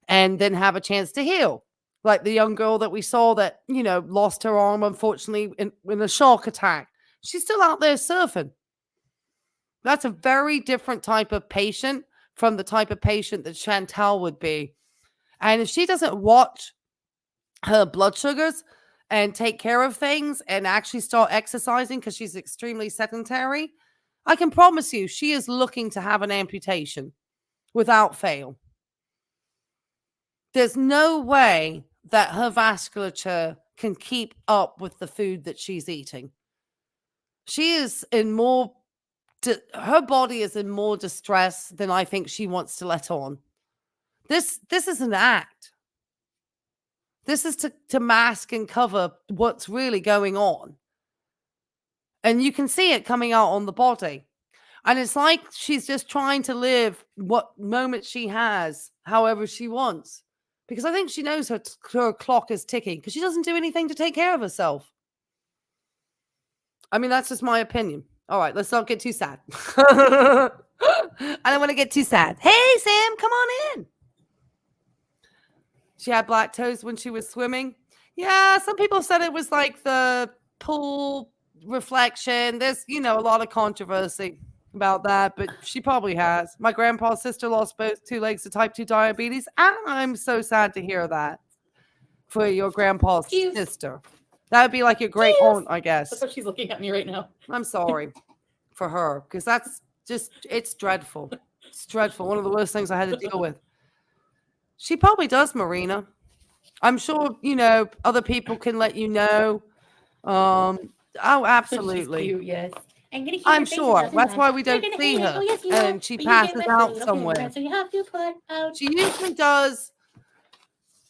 and then have a chance to heal. Like the young girl that we saw that, you know, lost her arm, unfortunately, in a shark attack. She's still out there surfing. That's a very different type of patient from the type of patient that Chantel would be. And if she doesn't watch her blood sugars and take care of things and actually start exercising, because she's extremely sedentary, I can promise you she is looking to have an amputation without fail. There's no way that her vasculature can keep up with the food that she's eating. She is in more, her body is in more distress than I think she wants to let on. This is an act. This is to mask and cover what's really going on. And you can see it coming out on the body. And it's like she's just trying to live what moment she has, however she wants. Because I think she knows her clock is ticking, because she doesn't do anything to take care of herself. I mean, that's just my opinion. All right, let's not get too sad. I don't want to get too sad. Hey, Sam, come on in. She had black toes when she was swimming. Yeah, some people said it was like the pool reflection. There's, you know, a lot of controversy about that, but she probably has. My grandpa's sister lost both 2 legs to type 2 diabetes. I'm so sad to hear that for your grandpa's sister. That would be like your great aunt, I guess. That's what she's looking at me right now. I'm sorry for her, because that's just, it's dreadful. It's dreadful. One of the worst things I had to deal with. She probably does, Marina. I'm sure, you know, other people can let you know. Oh, absolutely. She's cute, yes. I'm sure. That's why we don't see her. And she passes out somewhere. So you have to put out. She usually does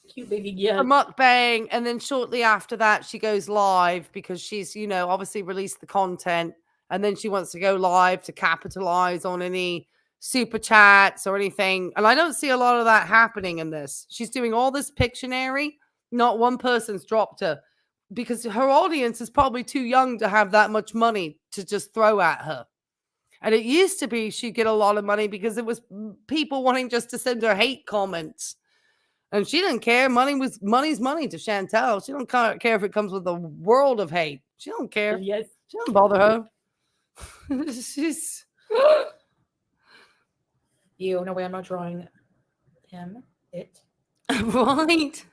Cute baby, yeah. a mukbang, and then shortly after that, she goes live, because she's, you know, obviously released the content, And then she wants to go live to capitalize on any super chats or anything. And I don't see a lot of that happening in this. She's doing all this Pictionary. Not one person's dropped her because her audience is probably too young to have that much money to just throw at her. And it used to be she'd get a lot of money because it was people wanting just to send her hate comments. And she didn't care. Money's money to Chantel. She don't care if it comes with a world of hate. She don't care. Yes. She don't bother her. She's... You, no way, I'm not drawing him. It. Right.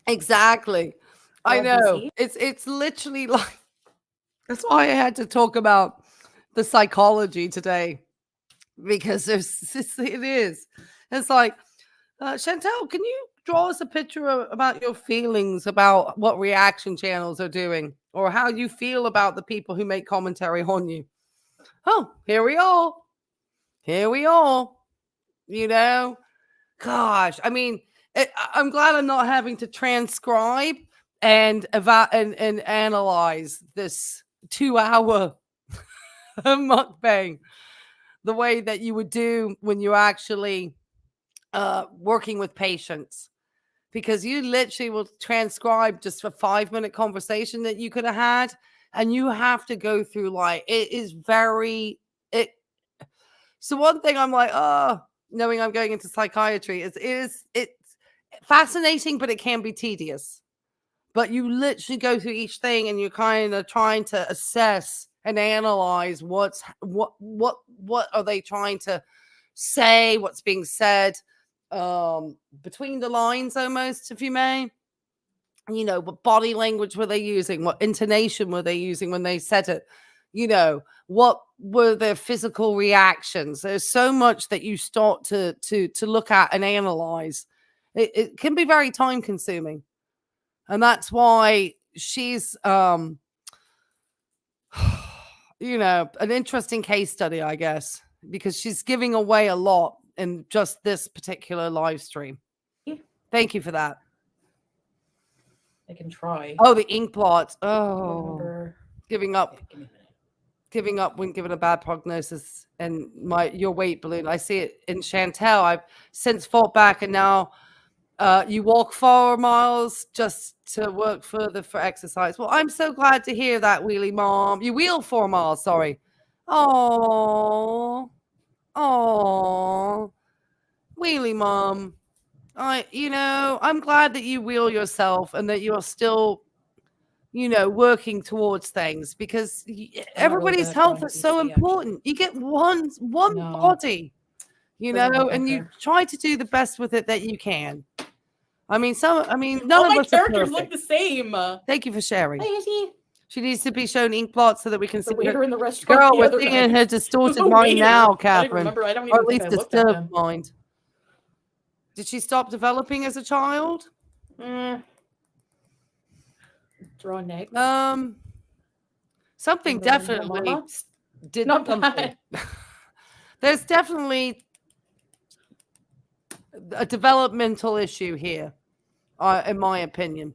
Exactly. I know. It's literally like, that's why I had to talk about the psychology today, because it is. It's like, Chantel, can you draw us a picture about your feelings about what reaction channels are doing, or how you feel about the people who make commentary on you? Oh, here we are. You know, gosh, I mean, I'm glad I'm not having to transcribe and analyze this 2-hour mukbang the way that you would do when you're actually working with patients, because you literally will transcribe just a 5-minute conversation that you could have had, and you have to go through, like, it is very so one thing I'm like, knowing I'm going into psychiatry is it's fascinating, but it can be tedious. But you literally go through each thing and you're kind of trying to assess and analyze what are they trying to say, what's being said, between the lines almost, if you may. You know, what body language were they using? What intonation were they using when they said it? You know, what were their physical reactions? There's so much that you start to look at and analyze. It can be very time consuming. And that's why she's, you know, an interesting case study, I guess, because she's giving away a lot in just this particular live stream. Thank you for that. I can try. Oh, the ink blot. Oh, giving up. Okay, Giving up when given a bad prognosis, and your weight balloon. I see it in Chantel. I've since fought back, and now you walk 4 miles just to work further for exercise. Well, I'm so glad to hear that, Wheelie Mom. You wheel 4 miles, sorry. Oh, Wheelie Mom. I'm glad that you wheel yourself and that you're still, working towards things, because everybody's health is so important. You get one body, and you try to do the best with it that you can. None of us characters look the same. Thank you for sharing. Hi, Izzy. She needs to be shown ink blots so that we can see her in the restaurant. Girl, we're seeing in her distorted mind now, Catherine. I don't even or at least disturbed mind. Did she stop developing as a child? Draw next. Something definitely did something. There's definitely a developmental issue here, in my opinion.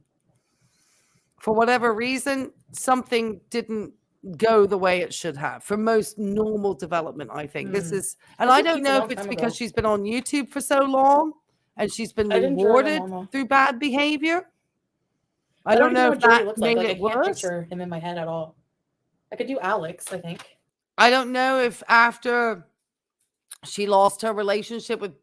For whatever reason, something didn't go the way it should have for most normal development, I think. This is, and I don't know if it's because she's been on YouTube for so long and she's been rewarded through bad behavior. I don't know if that made it worse. I can't picture him in my head at all. I could do Alex, I think. I don't know if after she lost her relationship with,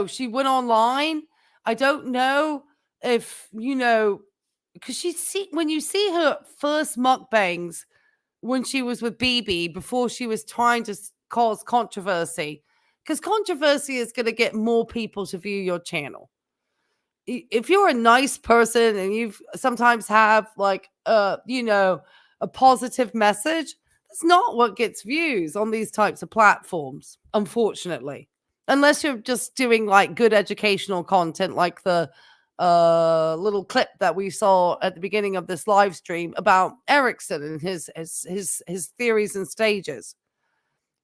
she went online. I don't know if, because when you see her first mukbangs when she was with BB, before she was trying to cause controversy, because controversy is going to get more people to view your channel. If you're a nice person and you sometimes have a positive message, that's not what gets views on these types of platforms, unfortunately. Unless you're just doing good educational content, like the little clip that we saw at the beginning of this live stream about Erikson and his theories and stages.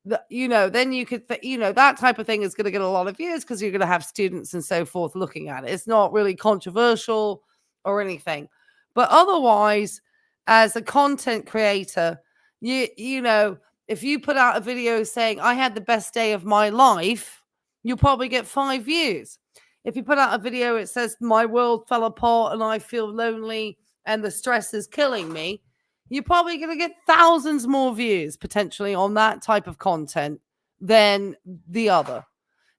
Then you could, that type of thing is going to get a lot of views because you're going to have students and so forth looking at it. It's not really controversial or anything. But otherwise, as a content creator, you know, if you put out a video saying, I had the best day of my life, you'll probably get 5 views. If you put out a video, it says, my world fell apart and I feel lonely and the stress is killing me, you're probably going to get thousands more views potentially on that type of content than the other.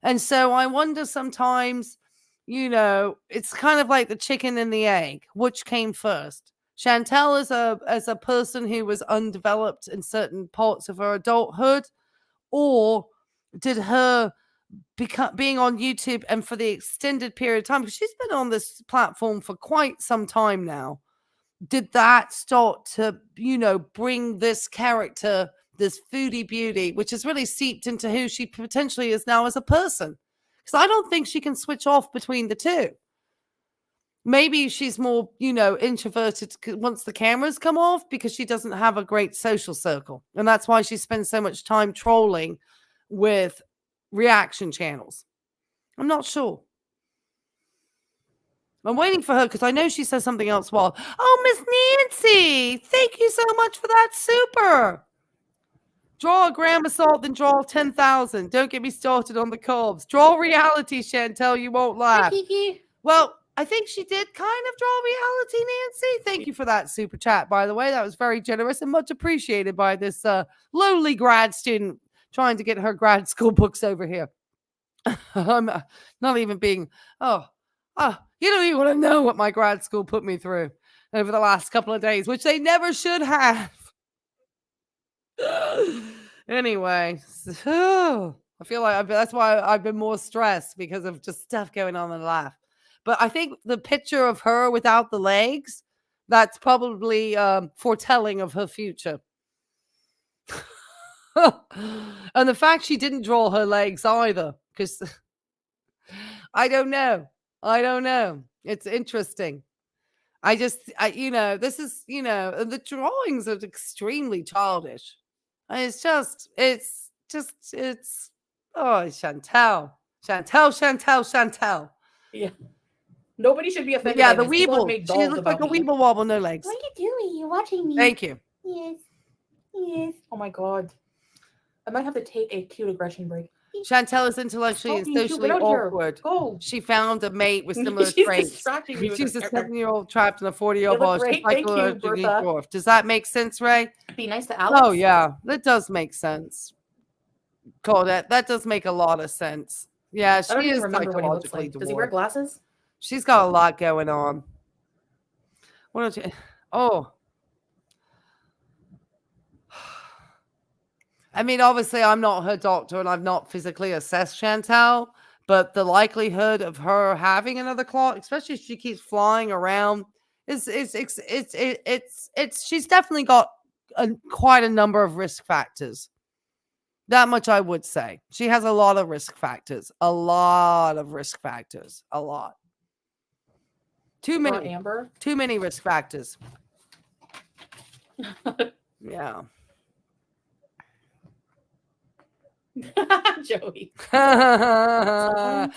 And so I wonder sometimes, you know, it's kind of like the chicken and the egg. Which came first? Chantel as a person who was undeveloped in certain parts of her adulthood, or did her being on YouTube and for the extended period of time, because she's been on this platform for quite some time now, did that start to, you know, bring this character, this foodie beauty, which has really seeped into who she potentially is now as a person? Because I don't think she can switch off between the two. Maybe she's more, you know, introverted once the cameras come off because she doesn't have a great social circle. And that's why she spends so much time trolling with reaction channels. I'm not sure. I'm waiting for her because I know she says something else while. Oh, Miss Nancy, thank you so much for that super. Draw a gram of salt, then draw 10,000. Don't get me started on the carbs. Draw reality, Chantel. You won't laugh. Well, I think she did kind of draw reality, Nancy. Thank you for that super chat, by the way. That was very generous and much appreciated by this lowly grad student trying to get her grad school books over here. I'm not even being, you don't even want to know what my grad school put me through over the last couple of days, which they never should have. Anyway, I feel like that's why I've been more stressed, because of just stuff going on in life. But I think the picture of her without the legs, that's probably foretelling of her future. And the fact she didn't draw her legs either, because I don't know. It's interesting. You know, this is, you know, the drawings are extremely childish. It's oh, Chantel. Yeah. Nobody should be offended. Yeah, by the this. People have Weeble. made She dolls looks about like a me. Weeble wobble, no legs. What are you doing? You're watching me. Thank you. Yes. Yes. Oh my god. I might have to take a cute aggression break. Chantel is intellectually and Stop being cute. socially Get out here. awkward. Go. She found a mate with similar She's traits. distracting me. with She's a this. 7-year-old trapped in a 40-year-old You look body. She's great. Thank you, psychologically Bertha. dwarfed. Does that make sense, Ray? Be nice to Alex. Oh, yeah. That does make sense. That does make a lot of sense. Yeah, I don't she even is remember what he looks psychologically like. Does he wear dwarfed. glasses? She's got a lot going on. What else? Oh. I mean, obviously, I'm not her doctor and I've not physically assessed Chantel, but the likelihood of her having another claw, especially if she keeps flying around, she's definitely got quite a number of risk factors. That much I would say. She has a lot of risk factors. A lot. Too many. Amber. Too many risk factors. Yeah. Joey. I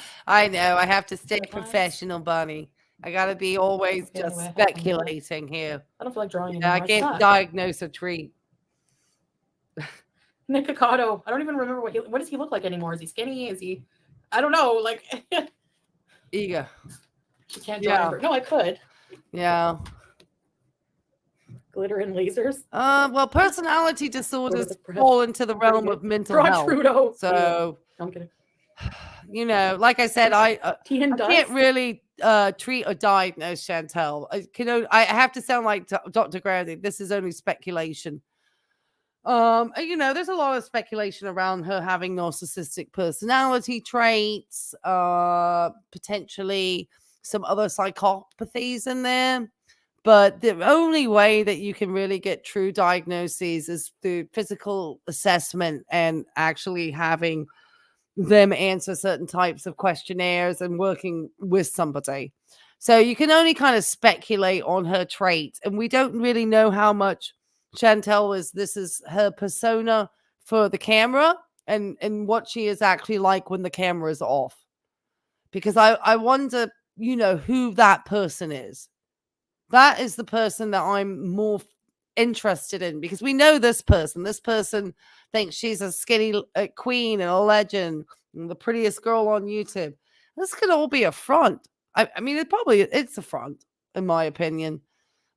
know. I have to stay professional, Bunny. I got to be always Okay, just anyway, speculating here. I don't feel like drawing Yeah, I anymore. can't Suck. diagnose a treat. Nick Picato. I don't even remember what does he look like anymore? Is he skinny? Is he? I don't know. Like, Ego. you can't draw. Yeah. Amber. No, I could. Yeah. Glitter and lasers. Well, personality disorders the press. fall into the realm Pretty of good. mental Draw health. Trudeau. So, I'm kidding. you know, like I said, I Tian can't Dust. really treat or diagnose Chantel. I have to sound like Dr. Grady. This is only speculation. You know, there's a lot of speculation around her having narcissistic personality traits, potentially some other psychopathies in there. But the only way that you can really get true diagnoses is through physical assessment and actually having them answer certain types of questionnaires and working with somebody. So you can only kind of speculate on her traits. And we don't really know how much Chantel this is her persona for the camera and what she is actually like when the camera is off. Because I wonder, you know, who that person is. That is the person that I'm more interested in, because we know this person. This person thinks she's a skinny queen and a legend and the prettiest girl on YouTube. This could all be a front. I mean, it's a front, in my opinion.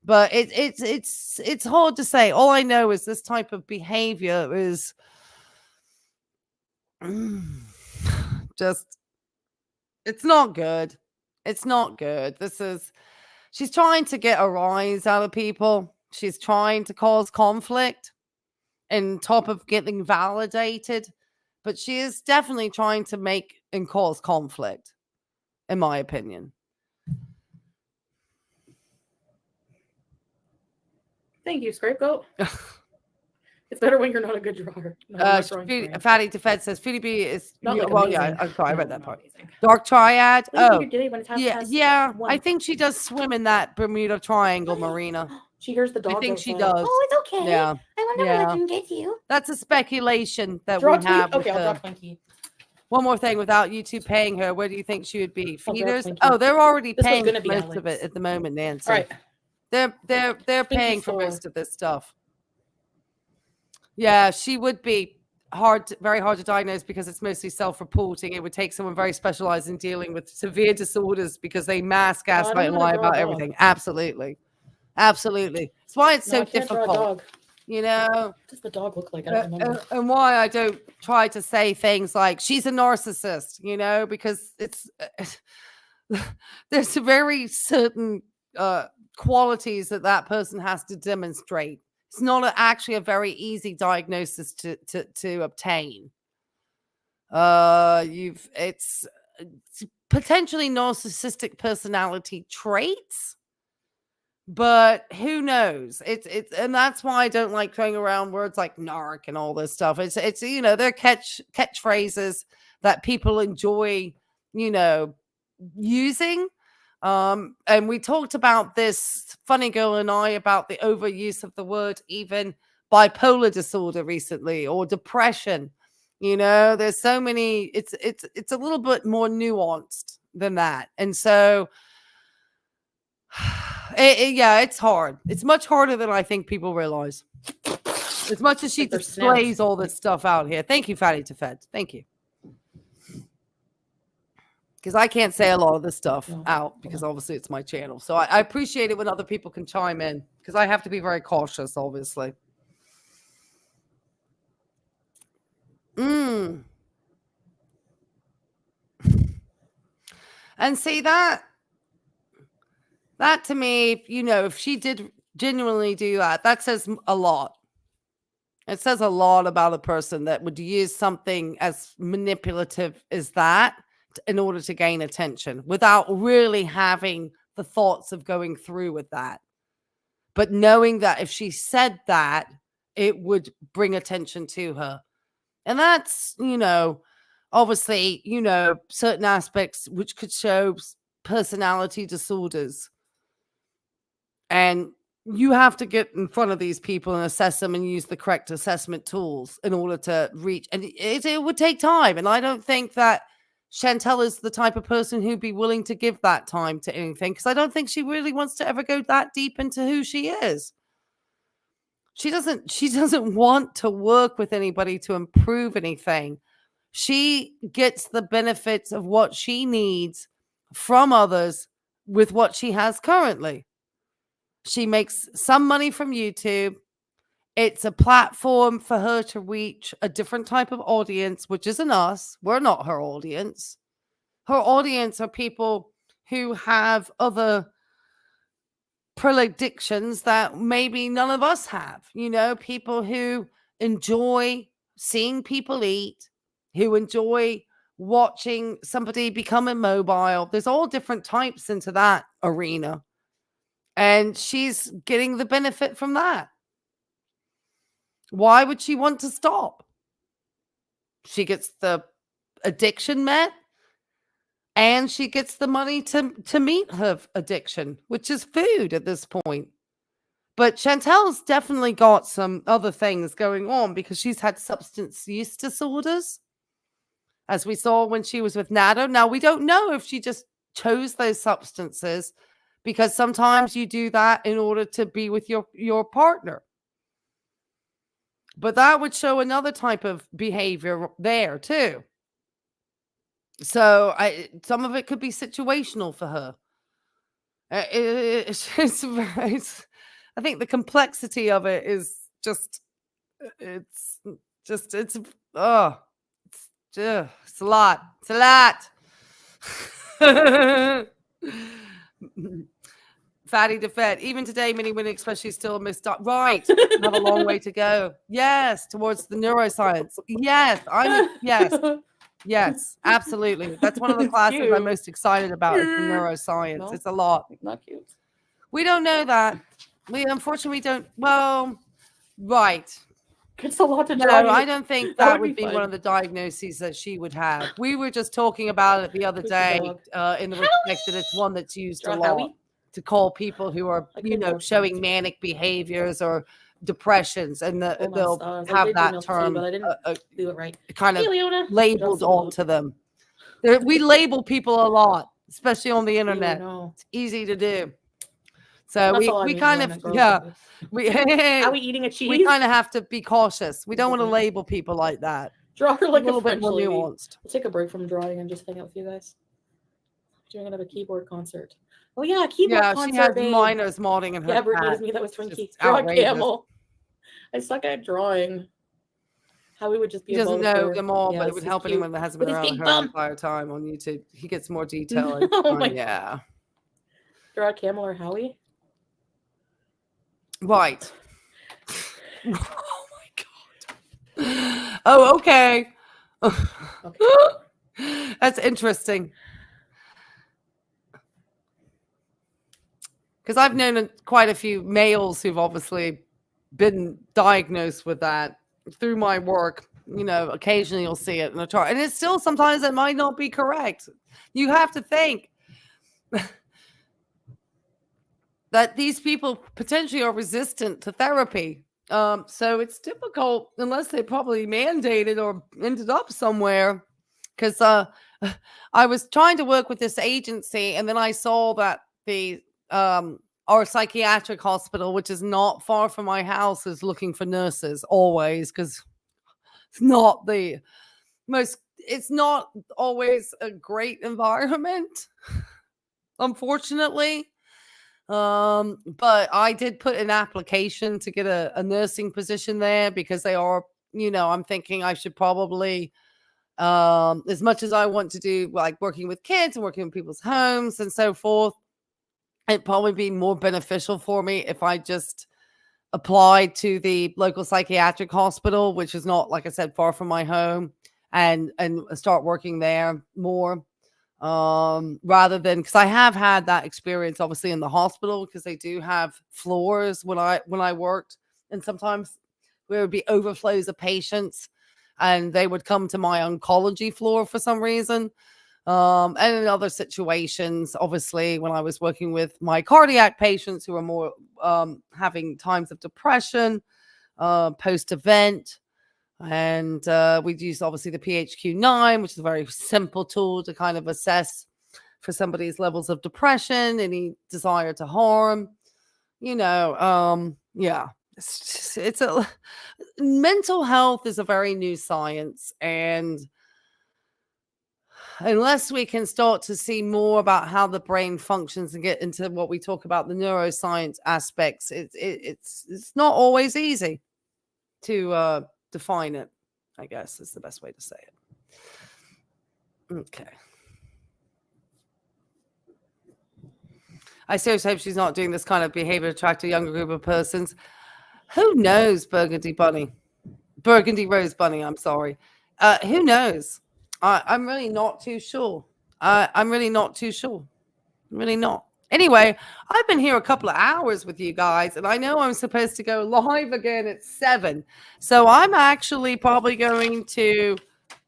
But it's hard to say. All I know is this type of behavior is just, it's not good. It's not good. She's trying to get a rise out of people. She's trying to cause conflict on top of getting validated. But she is definitely trying to make and cause conflict, in my opinion. Thank you, Scapegoat. It's better when you're not a good drawer. Fatty Defense says Foodie B is Not like well, amazing. yeah. I read that not part. amazing. Dark Triad. What do you Oh, think you're doing when it's half yeah, past yeah. one? I think she does swim in that Bermuda Triangle marina. She hears the dog. I think she outside. does. Oh, it's okay. Yeah, I will never yeah. let him get you. That's a speculation that Draw we tweet? have. Okay, I'll draw With Twinkie. one more thing, without YouTube paying her, where do you think she would be? I'll draw Feeders? Twinkie. Oh, they're already This was paying gonna for be most of Alex. it at the moment, Nancy. All right. They're paying for for- most of this stuff. Yeah, she would be very hard to diagnose because it's mostly self-reporting. It would take someone very specialized in dealing with severe disorders because they mask, gaslight, and lie about everything. Absolutely. Absolutely. It's why it's so I can't draw a difficult. dog. You know, What does the dog look like? I don't remember. and why I don't try to say things like she's a narcissist, you know, because it's there's very certain qualities that person has to demonstrate. It's not actually a very easy diagnosis to obtain. It's potentially narcissistic personality traits, but who knows? It's and that's why I don't like throwing around words like narc and all this stuff. It's they're catchphrases that people enjoy, using. And we talked about this, Funny Girl and I, about the overuse of the word even bipolar disorder recently, or depression. There's so many, it's a little bit more nuanced than that. And so it's hard. It's much harder than I think people realize. As much as she displays all this stuff out here. Thank you, Fatty Defense. Thank you. Because I can't say a lot of this stuff out because obviously it's my channel. So I appreciate it when other people can chime in because I have to be very cautious, obviously. And see that to me, if she did genuinely do that, that says a lot. It says a lot about a person that would use something as manipulative as that in order to gain attention without really having the thoughts of going through with that. But knowing that if she said that, it would bring attention to her. And that's, obviously, certain aspects which could show personality disorders. And you have to get in front of these people and assess them and use the correct assessment tools in order to reach. And it would take time. And I don't think that Chantel is the type of person who'd be willing to give that time to anything, because I don't think she really wants to ever go that deep into who she is. She doesn't want to work with anybody to improve anything. She gets the benefits of what she needs from others with what she has currently. She makes some money from YouTube. It's a platform for her to reach a different type of audience, which isn't us. We're not her audience. Her audience are people who have other predictions that maybe none of us have. People who enjoy seeing people eat, who enjoy watching somebody become immobile. There's all different types into that arena. And she's getting the benefit from that. Why would she want to stop? She gets the addiction met, and she gets the money to meet her addiction, which is food at this point. But Chantel's definitely got some other things going on because she's had substance use disorders, as we saw when she was with Nado. Now, we don't know if she just chose those substances because sometimes you do that in order to be with your partner. But that would show another type of behavior there too. So some of it could be situational for her. I think the complexity of it is just, it's a lot. It's a lot. Fatty to fed. Even today, many women, especially, still right. Have a long way to go. Yes, towards the neuroscience. Yes, yes, absolutely. That's one of the It's classes I'm cute. most excited about is the neuroscience. No, it's a lot. Not cute. We don't know that. We unfortunately don't. Well, right. It's a lot to No, draw. I don't think That that would would be be one fun. of the diagnoses that she would have. We were just talking about it the other Who's the day dog? in the respect that it's one that's used a Draw lot Howie? to call people who are, I you could know, draw showing Howie. manic behaviors or depressions, and Oh, my they'll stars. I have did do that milk tea, term but I didn't do it right. kind of Hey, Leona. labeled Draw some onto them. We label people a lot, especially on the internet. No. It's easy to do. So That's all I we mean, kind Leona, of, gross. yeah, we Are we eating a cheese? we kind of have to be cautious. We don't want to Mhm. label people like that. Draw her like a little bit French more lady. nuanced. We'll take a break from drawing and just hang out with you guys. Doing another keyboard concert. Oh yeah, keyboard Yeah, concert. she has babe. minors modding in her. Yeah, Brittany cat. was me. That was Twinkie. Just Draw a outrageous. camel. I suck at drawing. Howie would just be He a doesn't bow know for- them all, but Yes, it would he's help cute. anyone that hasn't With been his around big her bum. the entire time on YouTube. He gets more detail. And Oh fun, my- yeah. Draw a camel or Howie. Right. Oh my god. Oh, okay. Okay. That's interesting. Because I've known quite a few males who've obviously been diagnosed with that through my work. You know, occasionally you'll see it in a chart, and it's still sometimes it might not be correct. You have to think that these people potentially are resistant to therapy. So it's difficult unless they probably mandated or ended up somewhere. Because I was trying to work with this agency, and then I saw that the our psychiatric hospital, which is not far from my house, is looking for nurses always, because it's not the most. It's not always a great environment, unfortunately. But I did put an application to get a nursing position there because they are, you know, I'm thinking I should probably, as much as I want to do like working with kids and working in people's homes and so forth, it'd probably be more beneficial for me if I just applied to the local psychiatric hospital, which is not, like I said, far from my home, and start working there more. Rather than, because I have had that experience obviously in the hospital, because they do have floors when I worked, and sometimes there would be overflows of patients and they would come to my oncology floor for some reason. And in other situations, obviously, when I was working with my cardiac patients who are more having times of depression post-event. And we'd use obviously the PHQ-9, which is a very simple tool to kind of assess for somebody's levels of depression, any desire to harm, you know. Yeah, it's a mental health is a very new science, and unless we can start to see more about how the brain functions and get into what we talk about, the neuroscience aspects, it's not always easy to define it, I guess is the best way to say it. Okay. I seriously hope she's not doing this kind of behavior to attract a younger group of persons. Who knows, Burgundy Rose Bunny, I'm sorry. Who knows? I'm really not too sure. I'm really not too sure. I'm really not. Anyway, I've been here a couple of hours with you guys, and I know I'm supposed to go live again at 7. So I'm actually probably going to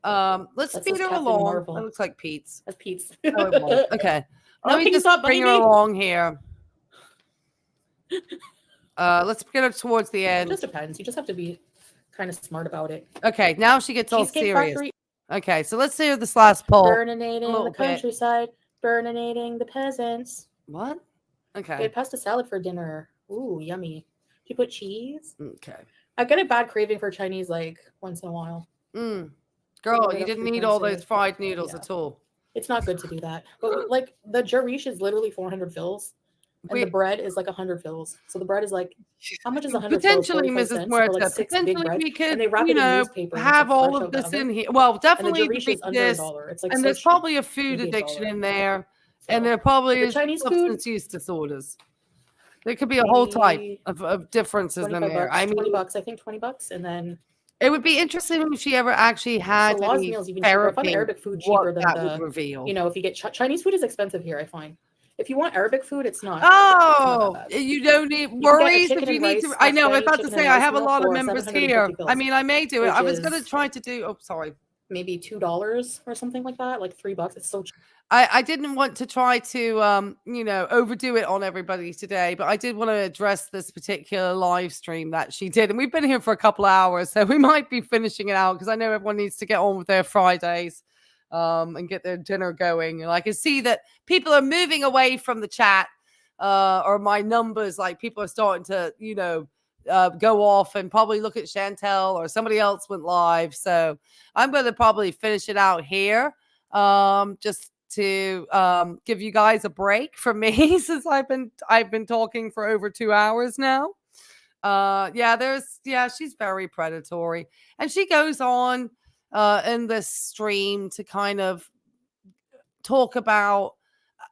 let's That's speed just her Captain along. Marvel. That looks like Pete's. That's Pete's. Oh, it was. Okay. Let me can you just stop bring her bugging me? along here. Let's get her towards the It end. just depends. You just have to be kind of smart about it. Okay, now she gets all Cheesecake serious. Factory, Okay, so let's hear this last poll. burninating little the bit. countryside, burninating the peasants. What? We Okay. had pasta salad for dinner. Ooh, yummy. Did you put cheese? Okay. I get a bad craving for Chinese like once in a while. Girl, bit you of didn't need all those frequency. fried noodles Yeah. at all. It's not good to do that. But like the jarish is literally 400 fills. And the bread is like 100 fills. So the bread is like, how much is 100 fills? Potentially, 45 Mrs. cents for like Muerta, 6 big potentially breads. we could, And they wrap it in newspaper and it's have like all fresh of out the this oven. in here. Well, And the definitely jarish is under this, $1. It's like and so there's cheap. probably a food Maybe addiction $1. in there, So, and there probably the is Chinese substance food, use disorders. There could be a whole type maybe of differences in 25 there. bucks, I mean, 20 bucks, I think 20 bucks. And then it would be interesting if she ever actually had Salah's any meal's even cheaper. I found therapy. Arabic food cheaper What than that the, would reveal. you know, if you get Chinese food is expensive here, I find. If you want Arabic food, it's not. Oh, it's not that bad. you don't need You can get a worries if chicken you and need to. rice, I know. I was Afghani about to chicken say and I rice have a meal lot of for members 750 here. I pills, mean, I may do it. which I was going to is try to do. Oh, sorry. maybe $2 or something like that, like $3. It's so cheap. I didn't want to try to, overdo it on everybody today, but I did want to address this particular live stream that she did. And we've been here for a couple of hours, so we might be finishing it out because I know everyone needs to get on with their Fridays and get their dinner going. And I can see that people are moving away from the chat or my numbers, like people are starting to, go off and probably look at Chantel or somebody else went live. So I'm going to probably finish it out here. Just to give you guys a break from me since I've been talking for over 2 hours now. She's very predatory, and she goes on in this stream to kind of talk about.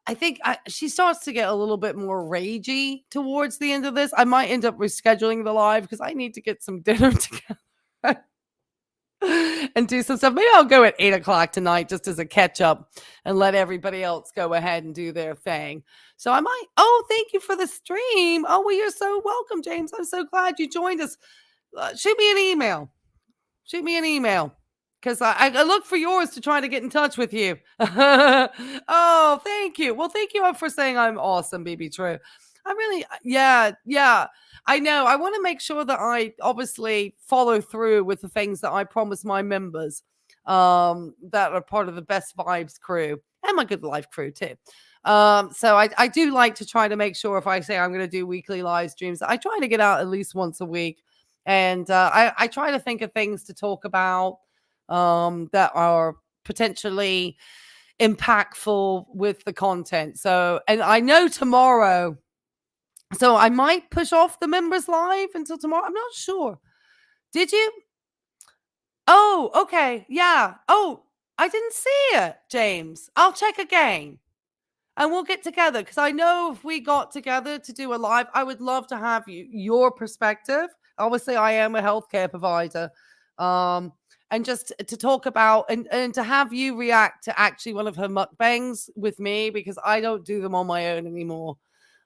I think she starts to get a little bit more ragey towards the end of this. I might end up rescheduling the live because I need to get some dinner together. And do some stuff. Maybe I'll go at 8:00 tonight just as a catch up and let everybody else go ahead and do their thing. So I might. Oh, thank you for the stream. Oh, well, you're so welcome, James. I'm so glad you joined us. Shoot me an email. Because I look for yours to try to get in touch with you. Oh, thank you. Well, thank you for saying I'm awesome, BB True. I really, yeah. I know. I want to make sure that I obviously follow through with the things that I promise my members that are part of the Best Vibes crew and my Good Life crew too. So I do like to try to make sure if I say I'm going to do weekly live streams, I try to get out at least once a week. And I try to think of things to talk about that are potentially impactful with the content. So, and I know tomorrow, so I might push off the members live until tomorrow. I'm not sure. Did you? Oh, okay. Yeah. Oh, I didn't see it, James. I'll check again. And we'll get together because I know if we got together to do a live, I would love to have your perspective. Obviously, I am a healthcare provider. And just to talk about and to have you react to actually one of her mukbangs with me because I don't do them on my own anymore.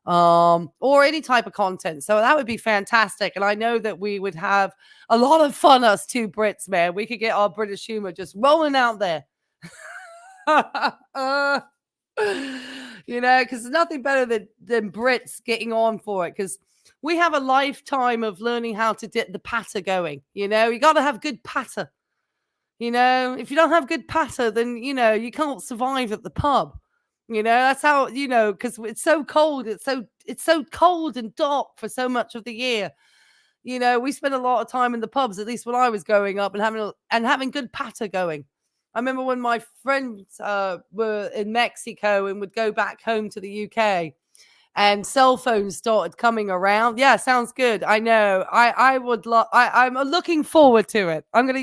Or any type of content. So that would be fantastic. And I know that we would have a lot of fun, us two Brits, man. We could get our British humor just rolling out there. Because there's nothing better than Brits getting on for it. Because we have a lifetime of learning how to get the patter going. You got to have good patter. If you don't have good patter, then, you can't survive at the pub. That's how, because it's so cold. It's so cold and dark for so much of the year. We spent a lot of time in the pubs, at least when I was growing up, and having good patter going. I remember when my friends were in Mexico and would go back home to the UK and cell phones started coming around. Yeah, sounds good. I know. I would love, I'm looking forward to it. I'm going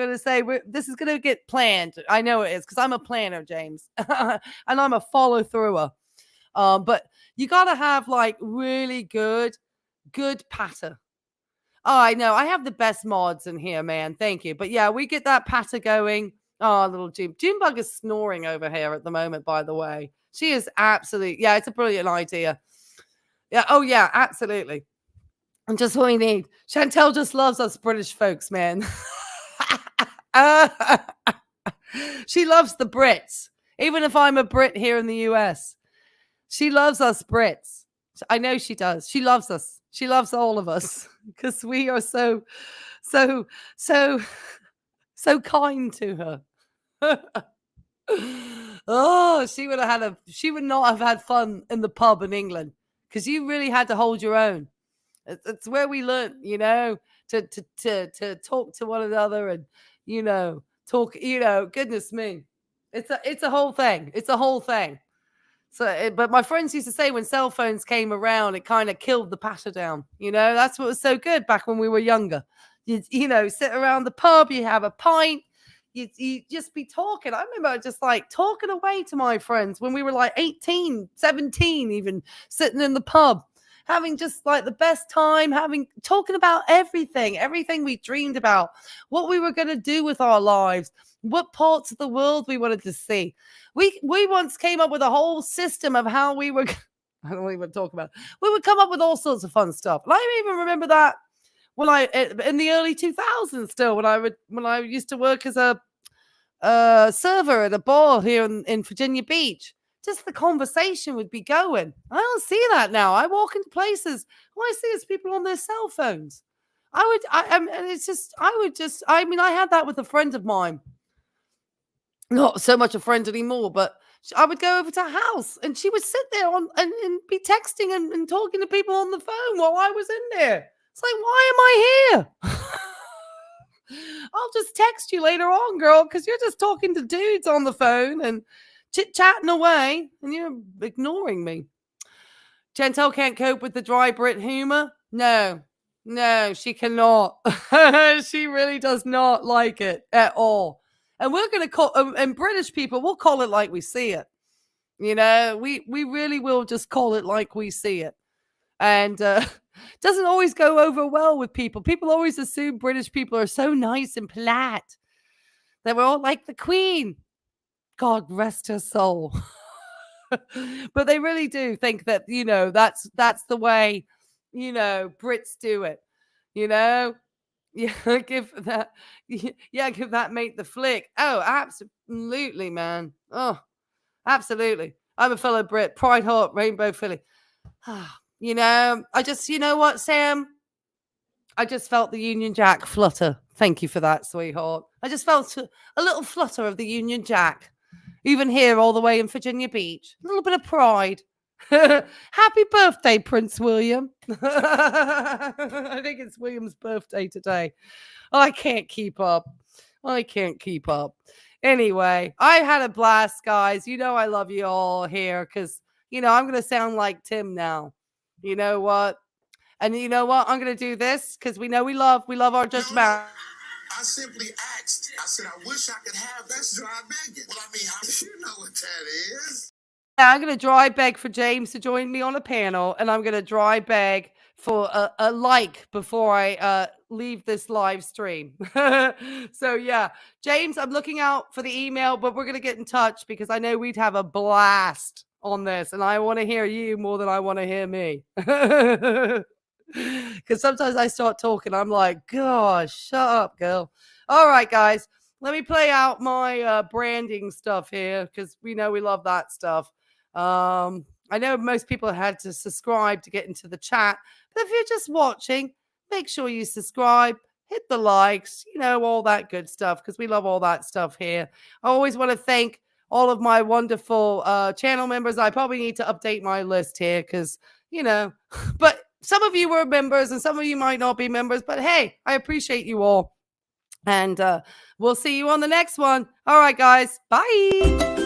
to say this is going to get planned. I know it is because I'm a planner, James, and I'm a follow througher. But you got to have like really good patter. Oh, I know. I have the best mods in here, man. Thank you. But yeah, we get that patter going. Oh, little Junebug is snoring over here at the moment, by the way. She is absolutely, yeah, it's a brilliant idea. Yeah. Oh, yeah, absolutely. And just what we need. Chantel just loves us British folks, man. She loves the Brits. Even if I'm a Brit here in the US, she loves us Brits. I know she does. She loves us. She loves all of us because we are so kind to her. Oh, she would not have had fun in the pub in England, because you really had to hold your own. It's where we learned, to talk to one another and, talk, goodness me. It's a whole thing. It's a whole thing. So, but my friends used to say when cell phones came around, it kind of killed the patter down. That's what was so good back when we were younger. You sit around the pub, you have a pint, you just be talking. I remember just like talking away to my friends when we were like 18, 17, even sitting in the pub, having just like the best time, talking about everything we dreamed about, what we were going to do with our lives, what parts of the world we wanted to see. We once came up with a whole system of how we were, I don't even talk about it. We would come up with all sorts of fun stuff. And I even remember that in the early 2000s still, when I used to work as a server at a bar here in Virginia Beach. Just the conversation would be going. I don't see that now. I walk into places, all I see is people on their cell phones. I had that with a friend of mine. Not so much a friend anymore, but I would go over to her house and she would sit there and be texting and talking to people on the phone while I was in there. It's like, why am I here? I'll just text you later on, girl, because you're just talking to dudes on the phone and chit-chatting away, and you're ignoring me. Chantel can't cope with the dry Brit humor. No, she cannot. She really does not like it at all. And we're going to call, and British people, we'll call it like we see it. We really will just call it like we see it. And doesn't always go over well with people. People always assume British people are so nice and polite, that we're all like the Queen. God rest her soul. But they really do think that, that's the way, Brits do it. Yeah, give that mate the flick. Oh, absolutely, man. Oh, absolutely. I'm a fellow Brit, Pride Heart, Rainbow Philly. You know what, Sam? I just felt the Union Jack flutter. Thank you for that, sweetheart. I just felt a little flutter of the Union Jack. Even here, all the way in Virginia Beach. A little bit of pride. Happy birthday, Prince William. I think it's William's birthday today. I can't keep up. Anyway, I had a blast, guys. I love you all here because, I'm going to sound like Tim now. You know what? And you know what? I'm going to do this because we love our judgment. I simply asked. I said, I wish I could have that dry begging. Well, you know what that is. I'm going to dry beg for James to join me on a panel, and I'm going to dry beg for a like before I leave this live stream. So, yeah, James, I'm looking out for the email, but we're going to get in touch because I know we'd have a blast on this, and I want to hear you more than I want to hear me. Because sometimes I start talking, I'm like, gosh, shut up, girl. All right, guys, let me play out my branding stuff here because we love that stuff. I know most people had to subscribe to get into the chat, but if you're just watching, make sure you subscribe, hit the likes, all that good stuff because we love all that stuff here. I always want to thank all of my wonderful channel members. I probably need to update my list here because, but some of you were members and some of you might not be members, but hey, I appreciate you all. And we'll see you on the next one. All right, guys. Bye.